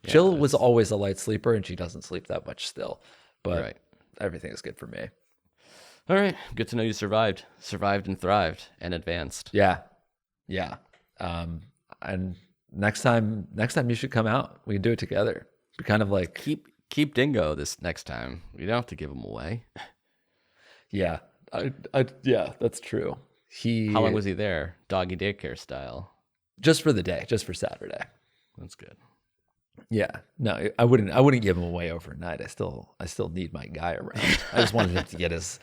Jill was always a light sleeper, and she doesn't sleep that much still, but everything is good for me. All right. Good to know you survived and thrived and advanced. Yeah. And next time you should come out. We can do it together. Be kind of like keep Dingo this next time. You don't have to give him away. Yeah. Yeah, that's true. How long was he there? Doggy daycare style? Just for the day, just for Saturday. That's good. Yeah. No, I wouldn't give him away overnight. I still need my guy around. I just wanted him to get his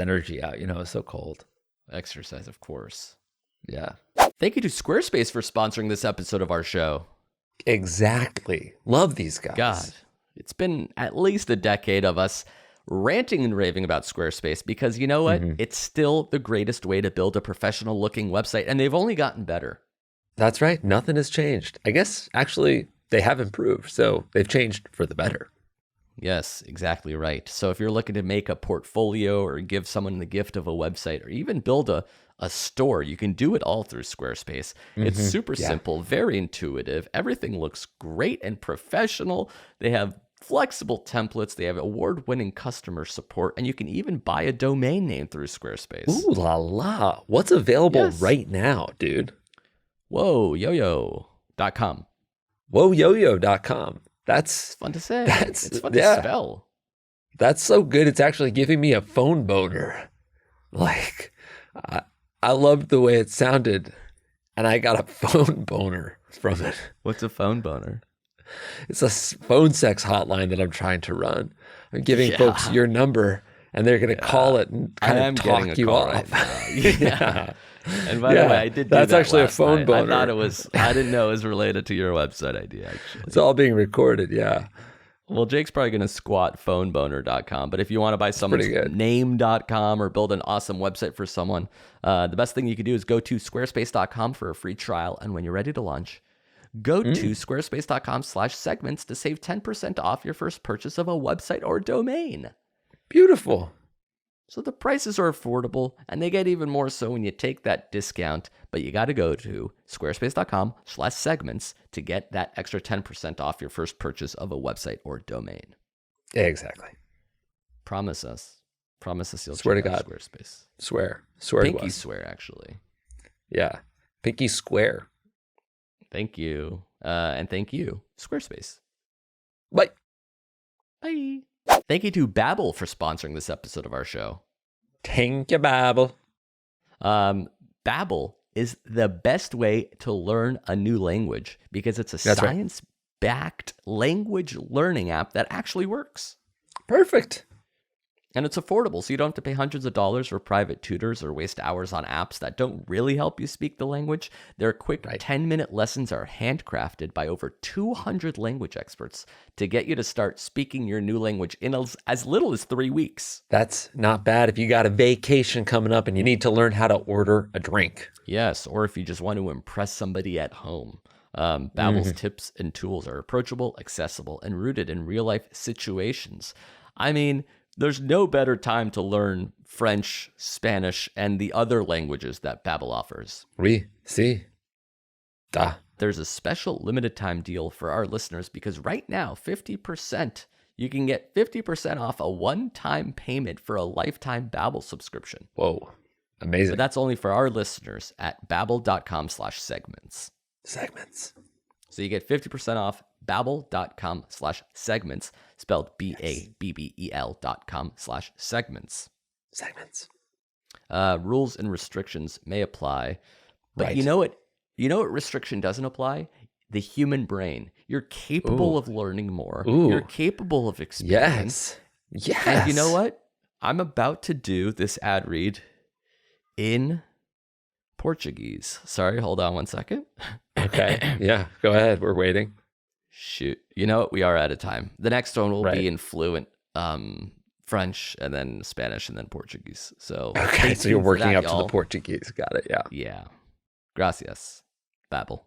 energy out. It's so cold. Exercise, of course. Yeah. Thank you to Squarespace for sponsoring this episode of our show. Exactly. Love these guys. God, it's been at least a decade of us ranting and raving about Squarespace, because you know what? It's still the greatest way to build a professional looking website, and they've only gotten better. That's right. Nothing has changed. I guess actually they have improved. So they've changed for the better. Yes, exactly right. So if you're looking to make a portfolio or give someone the gift of a website or even build a store, you can do it all through Squarespace. It's super simple, very intuitive. Everything looks great and professional. They have flexible templates. They have award-winning customer support, and you can even buy a domain name through Squarespace. Ooh la la. What's available right now, dude? Whoyoyo.com. Whoyoyo.com. That's fun to say. It's fun to spell. That's so good. It's actually giving me a phone boner. Like, I loved the way it sounded, and I got a phone boner from it. What's a phone boner? It's a phone sex hotline that I'm trying to run. I'm giving folks your number, and they're going to call it and kind of talk you off. Right now. Yeah. And by the way, I did do that's that actually last a phone night. boner. I didn't know it was related to your website idea, actually. It's all being recorded, yeah. Well, Jake's probably going to squat phoneboner.com, but if you want to buy someone's name.com or build an awesome website for someone, the best thing you can do is go to squarespace.com for a free trial. And when you're ready to launch, go to squarespace.com/segments to save 10% off your first purchase of a website or domain. Beautiful. So the prices are affordable, and they get even more so when you take that discount. But you got to go to squarespace.com/segments to get that extra 10% off your first purchase of a website or domain. Exactly. Promise us you'll swear to check out God. Squarespace. Swear Pinky to us. swear, actually. Yeah. Pinky square. Thank you. And thank you, Squarespace. Bye. Bye. Thank you to Babbel for sponsoring this episode of our show. Thank you, Babel. Babbel is the best way to learn a new language because it's a science-backed language learning app that actually works. Perfect. And it's affordable, so you don't have to pay hundreds of dollars for private tutors or waste hours on apps that don't really help you speak the language. Their quick 10-minute lessons are handcrafted by over 200 language experts to get you to start speaking your new language in as little as 3 weeks. That's not bad if you got a vacation coming up and you need to learn how to order a drink. Yes, or if you just want to impress somebody at home. Babbel's tips and tools are approachable, accessible, and rooted in real-life situations. I mean, there's no better time to learn French, Spanish, and the other languages that Babbel offers. Oui, si. Da. There's a special limited time deal for our listeners because right now, 50%, you can get 50% off a one-time payment for a lifetime Babbel subscription. Whoa, amazing. But that's only for our listeners at babbel.com/segments. Segments. So you get 50% off babbel.com/segments, spelled BABBEL.com/segments. Segments. Rules and restrictions may apply, but you know what restriction doesn't apply? The human brain. You're capable of learning more. You're capable of expanding. Yes. And you know what? I'm about to do this ad read in Portuguese. Sorry, hold on one second. Okay. Yeah, go ahead. We're waiting. Shoot. You know what? We are out of time. The next one will be in fluent French and then Spanish and then Portuguese. So okay, so you're working up to the Portuguese. Got it. Yeah. Yeah. Gracias. Babbel.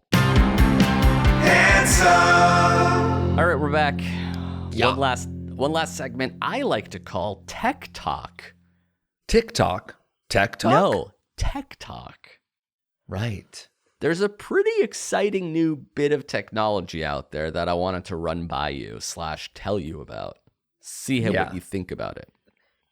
Handsome. All right, we're back. Yeah. One last segment I like to call Tech Talk. TikTok. Tech Talk? No, Tech Talk. Right. There's a pretty exciting new bit of technology out there that I wanted to run by you / tell you about. See what you think about it.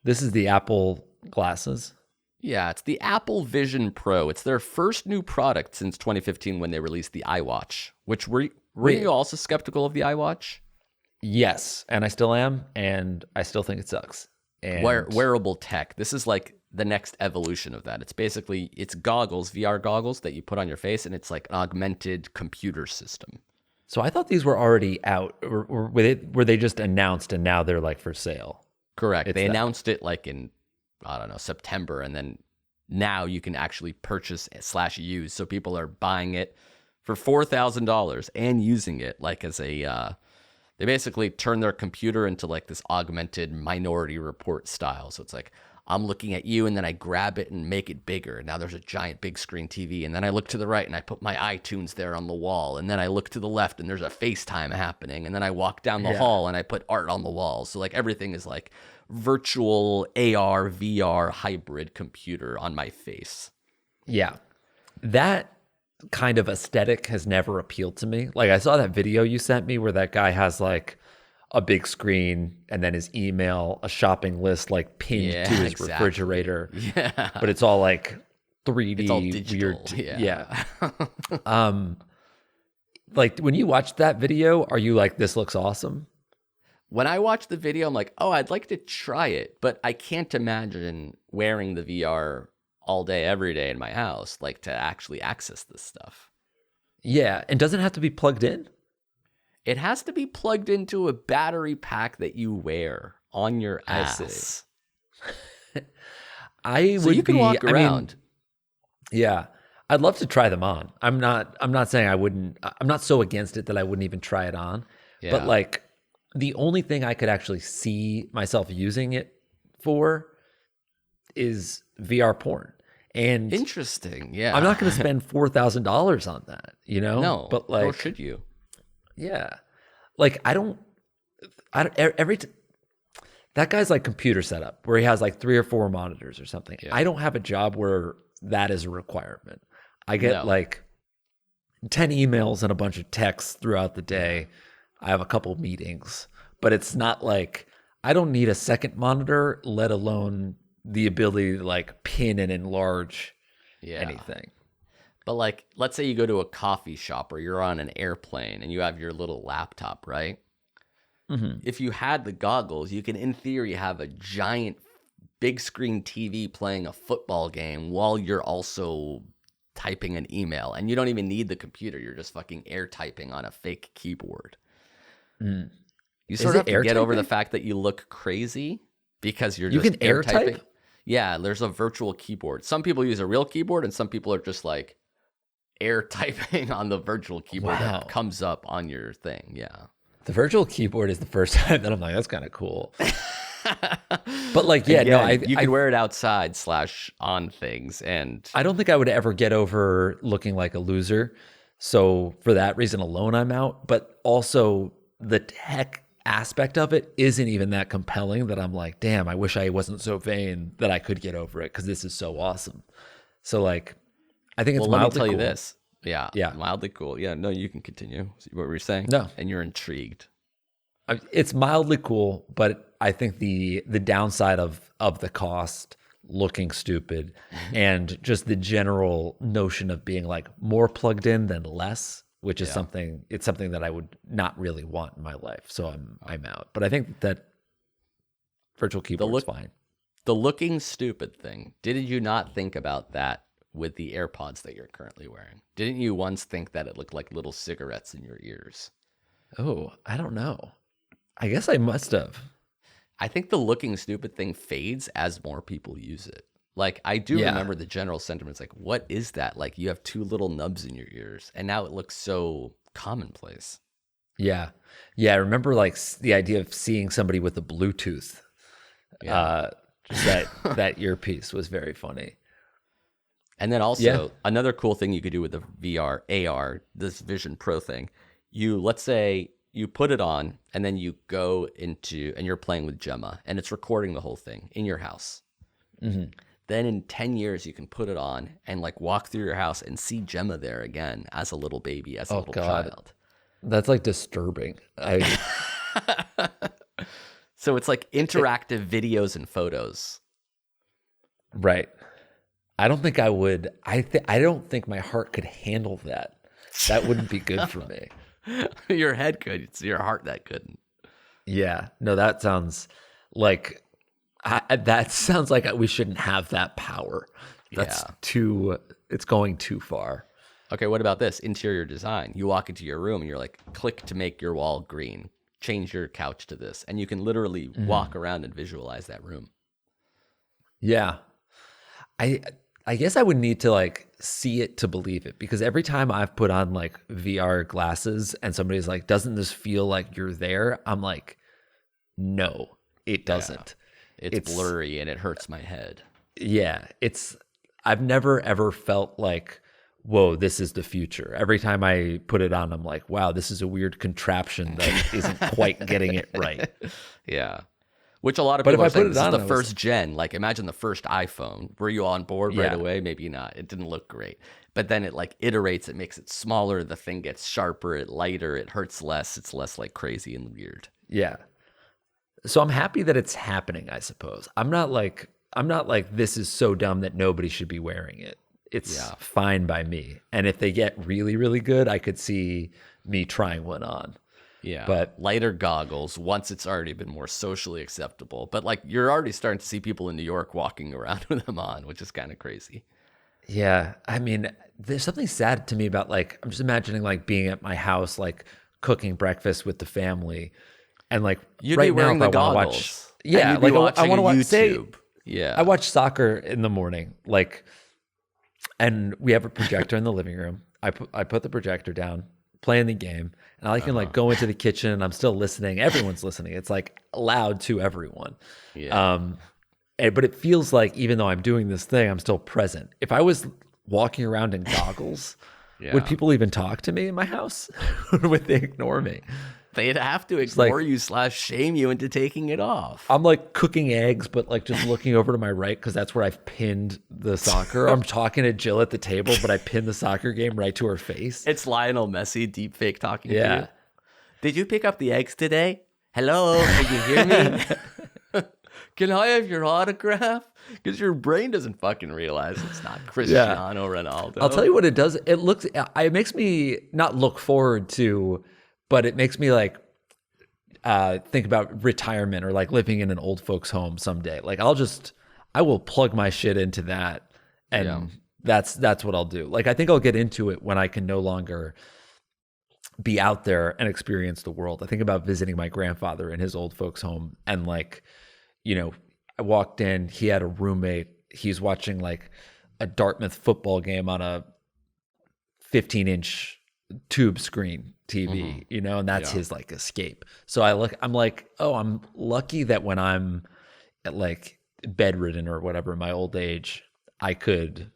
This is the Apple glasses. Yeah, it's the Apple Vision Pro. It's their first new product since 2015 when they released the iWatch. Which were you also skeptical of the iWatch? Yes, and I still am, and I still think it sucks. And Wearable tech. This is like the next evolution of that. It's goggles, VR goggles that you put on your face, and it's like an augmented computer system. So I thought these were already out, or were they just announced and now they're like for sale? Correct. They announced it like in, I don't know, September, and then now you can actually purchase / use. So people are buying it for $4,000 and using it like as a, they basically turn their computer into like this augmented Minority Report style. So it's like, I'm looking at you and then I grab it and make it bigger. Now there's a giant big screen TV. And then I look to the right and I put my iTunes there on the wall. And then I look to the left and there's a FaceTime happening. And then I walk down the hall and I put art on the wall. So like everything is like virtual AR, VR hybrid computer on my face. Yeah. That kind of aesthetic has never appealed to me. Like I saw that video you sent me where that guy has like a big screen and then his email, a shopping list like pinned to his refrigerator. Yeah. But it's all like 3D, it's all digital. weird. Yeah. Like when you watch that video, are you like, this looks awesome? When I watch the video, I'm like, oh, I'd like to try it, but I can't imagine wearing the VR all day, every day in my house, like to actually access this stuff. Yeah. And doesn't it have to be plugged in? It has to be plugged into a battery pack that you wear on your ass. So you can walk around. Yeah. I'd love to try them on. I'm not saying I wouldn't. I'm not so against it that I wouldn't even try it on. Yeah. But like the only thing I could actually see myself using it for is VR porn. And interesting. Yeah. I'm not going to spend $4,000 on that, you know? No, but like, nor should you? Yeah. Like that guy's like computer setup where he has like 3 or 4 monitors or something. Yeah. I don't have a job where that is a requirement. I get like 10 emails and a bunch of texts throughout the day. I have a couple meetings, but it's not like I don't need a second monitor, let alone the ability to like pin and enlarge anything. But like, let's say you go to a coffee shop or you're on an airplane and you have your little laptop, right? Mm-hmm. If you had the goggles, you can, in theory, have a giant big screen TV playing a football game while you're also typing an email, and you don't even need the computer. You're just fucking air typing on a fake keyboard. You sort of have to get over the fact that you look crazy because you can air typing. Yeah, there's a virtual keyboard. Some people use a real keyboard, and some people are just like air typing on the virtual keyboard that comes up on your thing. Yeah. The virtual keyboard is the first time that I'm like, that's kind of cool. But like, yeah, again, you can wear it outside / on things. And I don't think I would ever get over looking like a loser. So for that reason alone, I'm out. But also the tech aspect of it isn't even that compelling that I'm like, damn, I wish I wasn't so vain that I could get over it because this is so awesome. So like, I think it's mildly cool. Let me tell you this. Yeah. Mildly cool. Yeah. No, you can continue. What were you saying? No. And you're intrigued. It's mildly cool, but I think the downside of the cost, looking stupid, and just the general notion of being like more plugged in than less, which is something that I would not really want in my life. So I'm out. But I think that virtual keyboard's fine. The looking stupid thing. Did you not think about that with the AirPods that you're currently wearing? Didn't you once think that it looked like little cigarettes in your ears? Oh, I don't know. I guess I must have. I think the looking stupid thing fades as more people use it. Like, I do remember the general sentiment. It's like, what is that? Like, you have two little nubs in your ears, and now it looks so commonplace. Yeah. I remember like the idea of seeing somebody with a Bluetooth. That earpiece was very funny. And then also another cool thing you could do with the VR, AR, this Vision Pro thing. Let's say you put it on and then you go into, and you're playing with Gemma and it's recording the whole thing in your house. Mm-hmm. Then in 10 years, you can put it on and like walk through your house and see Gemma there again as a little baby, as a little child. That's like disturbing. So it's like interactive videos and photos. Right. I don't think I would. I don't think my heart could handle that. That wouldn't be good for me. Your head could. It's your heart that couldn't. Yeah. No, that sounds like we shouldn't have that power. That's it's going too far. Okay, what about this? Interior design. You walk into your room and you're like, click to make your wall green. Change your couch to this. And you can literally walk around and visualize that room. Yeah. I guess I would need to like see it to believe it, because every time I've put on like VR glasses and somebody's like, doesn't this feel like you're there? I'm like, no, it doesn't. Yeah. It's blurry and it hurts my head. Yeah. I've never ever felt like, whoa, this is the future. Every time I put it on, I'm like, wow, this is a weird contraption that isn't quite getting it right. Yeah. Which a lot of people are saying, this is the first gen. Like, imagine the first iPhone. Were you on board right away? Maybe not. It didn't look great. But then it like iterates. It makes it smaller. The thing gets sharper. It lighter. It hurts less. It's less like crazy and weird. Yeah. So I'm happy that it's happening, I suppose. I'm not like this is so dumb that nobody should be wearing it. It's fine by me. And if they get really, really good, I could see me trying one on. Yeah, but lighter goggles once it's already been more socially acceptable. But like, you're already starting to see people in New York walking around with them on, which is kind of crazy. Yeah, I mean, there's something sad to me about like, I'm just imagining like being at my house, like cooking breakfast with the family, and like you'd right be wearing now, the goggles. I want to watch YouTube. I watch soccer in the morning, like, and we have a projector in the living room. I put the projector down, playing the game, and I can like go into the kitchen and I'm still listening. Everyone's listening. It's like loud to everyone. Yeah. But it feels like even though I'm doing this thing, I'm still present. If I was walking around in goggles, would people even talk to me in my house? Or would they ignore me? They'd have to ignore you / shame you into taking it off. I'm like cooking eggs, but like just looking over to my right because that's where I've pinned the soccer. I'm talking to Jill at the table, but I pinned the soccer game right to her face. It's Lionel Messi deep fake talking to you. Did you pick up the eggs today? Hello, can you hear me? Can I have your autograph? Because your brain doesn't fucking realize it's not Cristiano Ronaldo. I'll tell you what it does. It makes me not look forward to, but it makes me like think about retirement or like living in an old folks home someday. Like I'll I will plug my shit into that, and that's what I'll do. Like, I think I'll get into it when I can no longer be out there and experience the world. I think about visiting my grandfather in his old folks home, and like, you know, I walked in, he had a roommate, he's watching like a Dartmouth football game on a 15-inch tube screen TV, you know, and that's his like escape. So I'm like, oh, I'm lucky that when I'm like bedridden or whatever in my old age, I could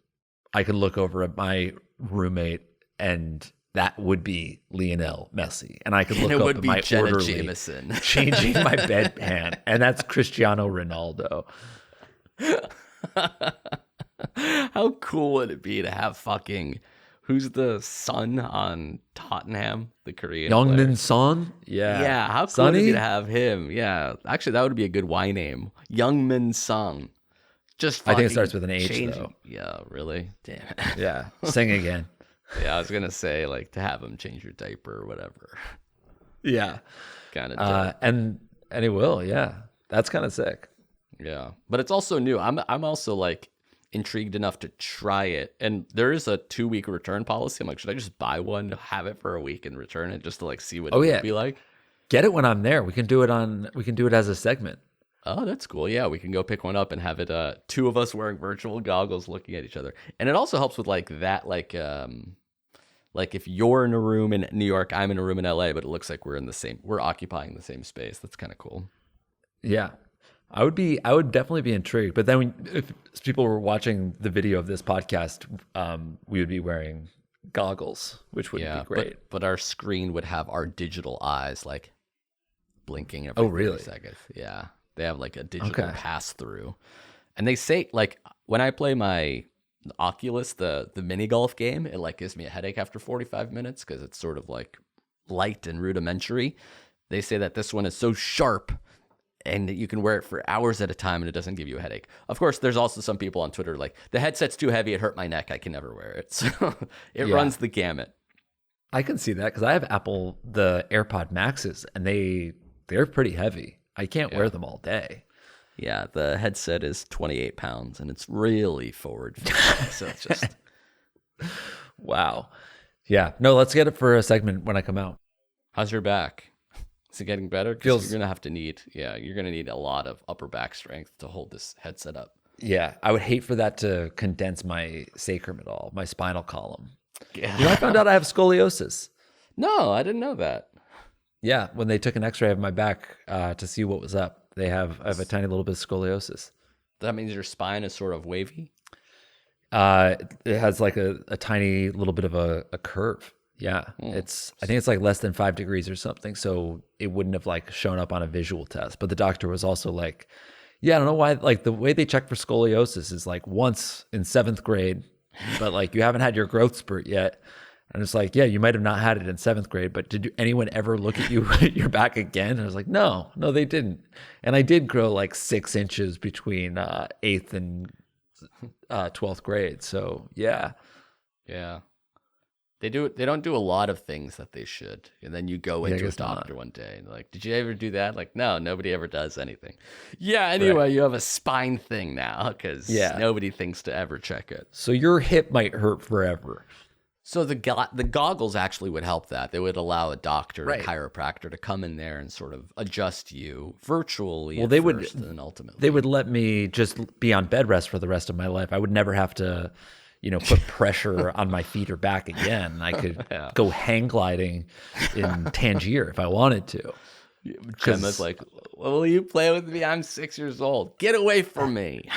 look over at my roommate, and that would be Lionel Messi, and I could look up at my orderly Jameson. Changing my bedpan, and that's Cristiano Ronaldo. How cool would it be to have fucking, who's the son on Tottenham, the Korean Youngmin Son? Yeah, how cool would it be to have him? Yeah, actually, that would be a good Y name, Youngmin Son. Just I think it starts with an H though. Yeah, really? Damn it. Yeah, sing again. Yeah, I was gonna say like to have him change your diaper or whatever. Yeah, kind of. And he will. Yeah, that's kind of sick. Yeah, but it's also new. I'm also like intrigued enough to try it, and there is a 2-week return policy. I'm like, should I just buy one, have it for a week, and return it just to like see what it would be like? Get it when I'm there. We can do it as a segment. Oh, that's cool. Yeah, we can go pick one up and have it 2 of us wearing virtual goggles looking at each other. And it also helps with like that, like if you're in a room in New York, I'm in a room in LA, but it looks like we're occupying the same space. That's kind of cool. Yeah. I would definitely be intrigued. But then if people were watching the video of this podcast, we would be wearing goggles, which would be great. But our screen would have our digital eyes like blinking every 30 seconds. Yeah. They have like a digital pass through. And they say like when I play my Oculus, the mini golf game, it like gives me a headache after 45 minutes because it's sort of like light and rudimentary. They say that this one is so sharp and that you can wear it for hours at a time and it doesn't give you a headache. Of course, there's also some people on Twitter like, the headset's too heavy, it hurt my neck, I can never wear it. So it runs the gamut. I can see that because I have the AirPod Maxes, and they're pretty heavy. I can't wear them all day. Yeah, the headset is 28 pounds, and it's really forward. So it's just... Wow. Yeah. No, let's get it for a segment when I come out. How's your back? Is it getting better? Because you're going to need a lot of upper back strength to hold this headset up. Yeah, I would hate for that to condense my sacrum at all, my spinal column. Yeah. You know, I found out I have scoliosis. No, I didn't know that. Yeah, when they took an x-ray of my back to see what was up, I have a tiny little bit of scoliosis. That means your spine is sort of wavy? It has like a tiny little bit of a curve. Yeah, I think it's like less than 5 degrees or something, so it wouldn't have like shown up on a visual test. But the doctor was also like, yeah, I don't know why, like the way they check for scoliosis is like once in 7th grade, but like you haven't had your growth spurt yet. And it's like, yeah, you might have not had it in 7th grade, but did anyone ever look at your back again? And I was like, no, they didn't. And I did grow like 6 inches between 8th and 12th grade. So yeah. Yeah. They don't do a lot of things that they should. And then you go into a doctor one day and like, did you ever do that? Like, no, nobody ever does anything. Yeah. Anyway, you have a spine thing now because nobody thinks to ever check it. So your hip might hurt forever. So the goggles actually would help that. They would allow a doctor, a chiropractor, to come in there and sort of adjust you virtually. Well, and ultimately they would let me just be on bed rest for the rest of my life. I would never have to, put pressure on my feet or back again. I could go hang gliding in Tangier if I wanted to. Gemma's like, will you play with me? I'm 6 years old. Get away from me.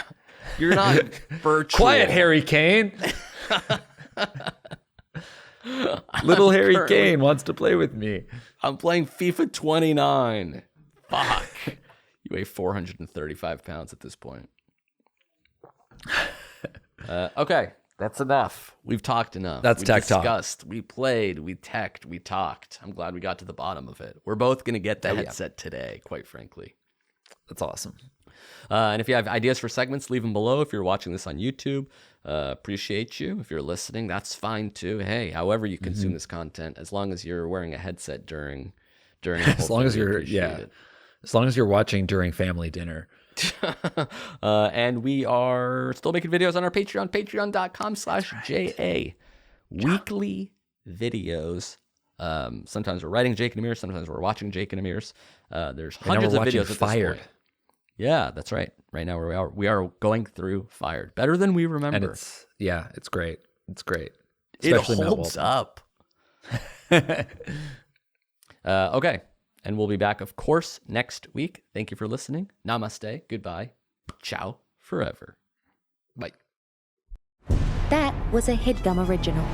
You're not virtual. Quiet, Harry Kane. Little Harry Kane wants to play with me. I'm playing FIFA 29. Fuck. You weigh 435 pounds at this point. Okay, that's enough. We've talked enough. That's tech talk. We discussed, we played, we teched, we talked. I'm glad we got to the bottom of it. We're both going to get the headset today, quite frankly. That's awesome. And if you have ideas for segments, leave them below. If you're watching this on YouTube, appreciate you. If you're listening, that's fine too. Hey, however you consume this content, as long as you're wearing a headset during the whole as long as you're watching during family dinner. And we are still making videos on our Patreon, patreon.com/JA. Weekly videos. Sometimes we're writing Jake and Amir. Sometimes we're watching Jake and Amir's. There's hundreds of videos at Fired. this point. Yeah, that's right. Right now we are going through Fired. Better than we remember. And it's great. It's great. Especially it holds up. Okay. And we'll be back, of course, next week. Thank you for listening. Namaste. Goodbye. Ciao forever. Bye. That was a Headgum original.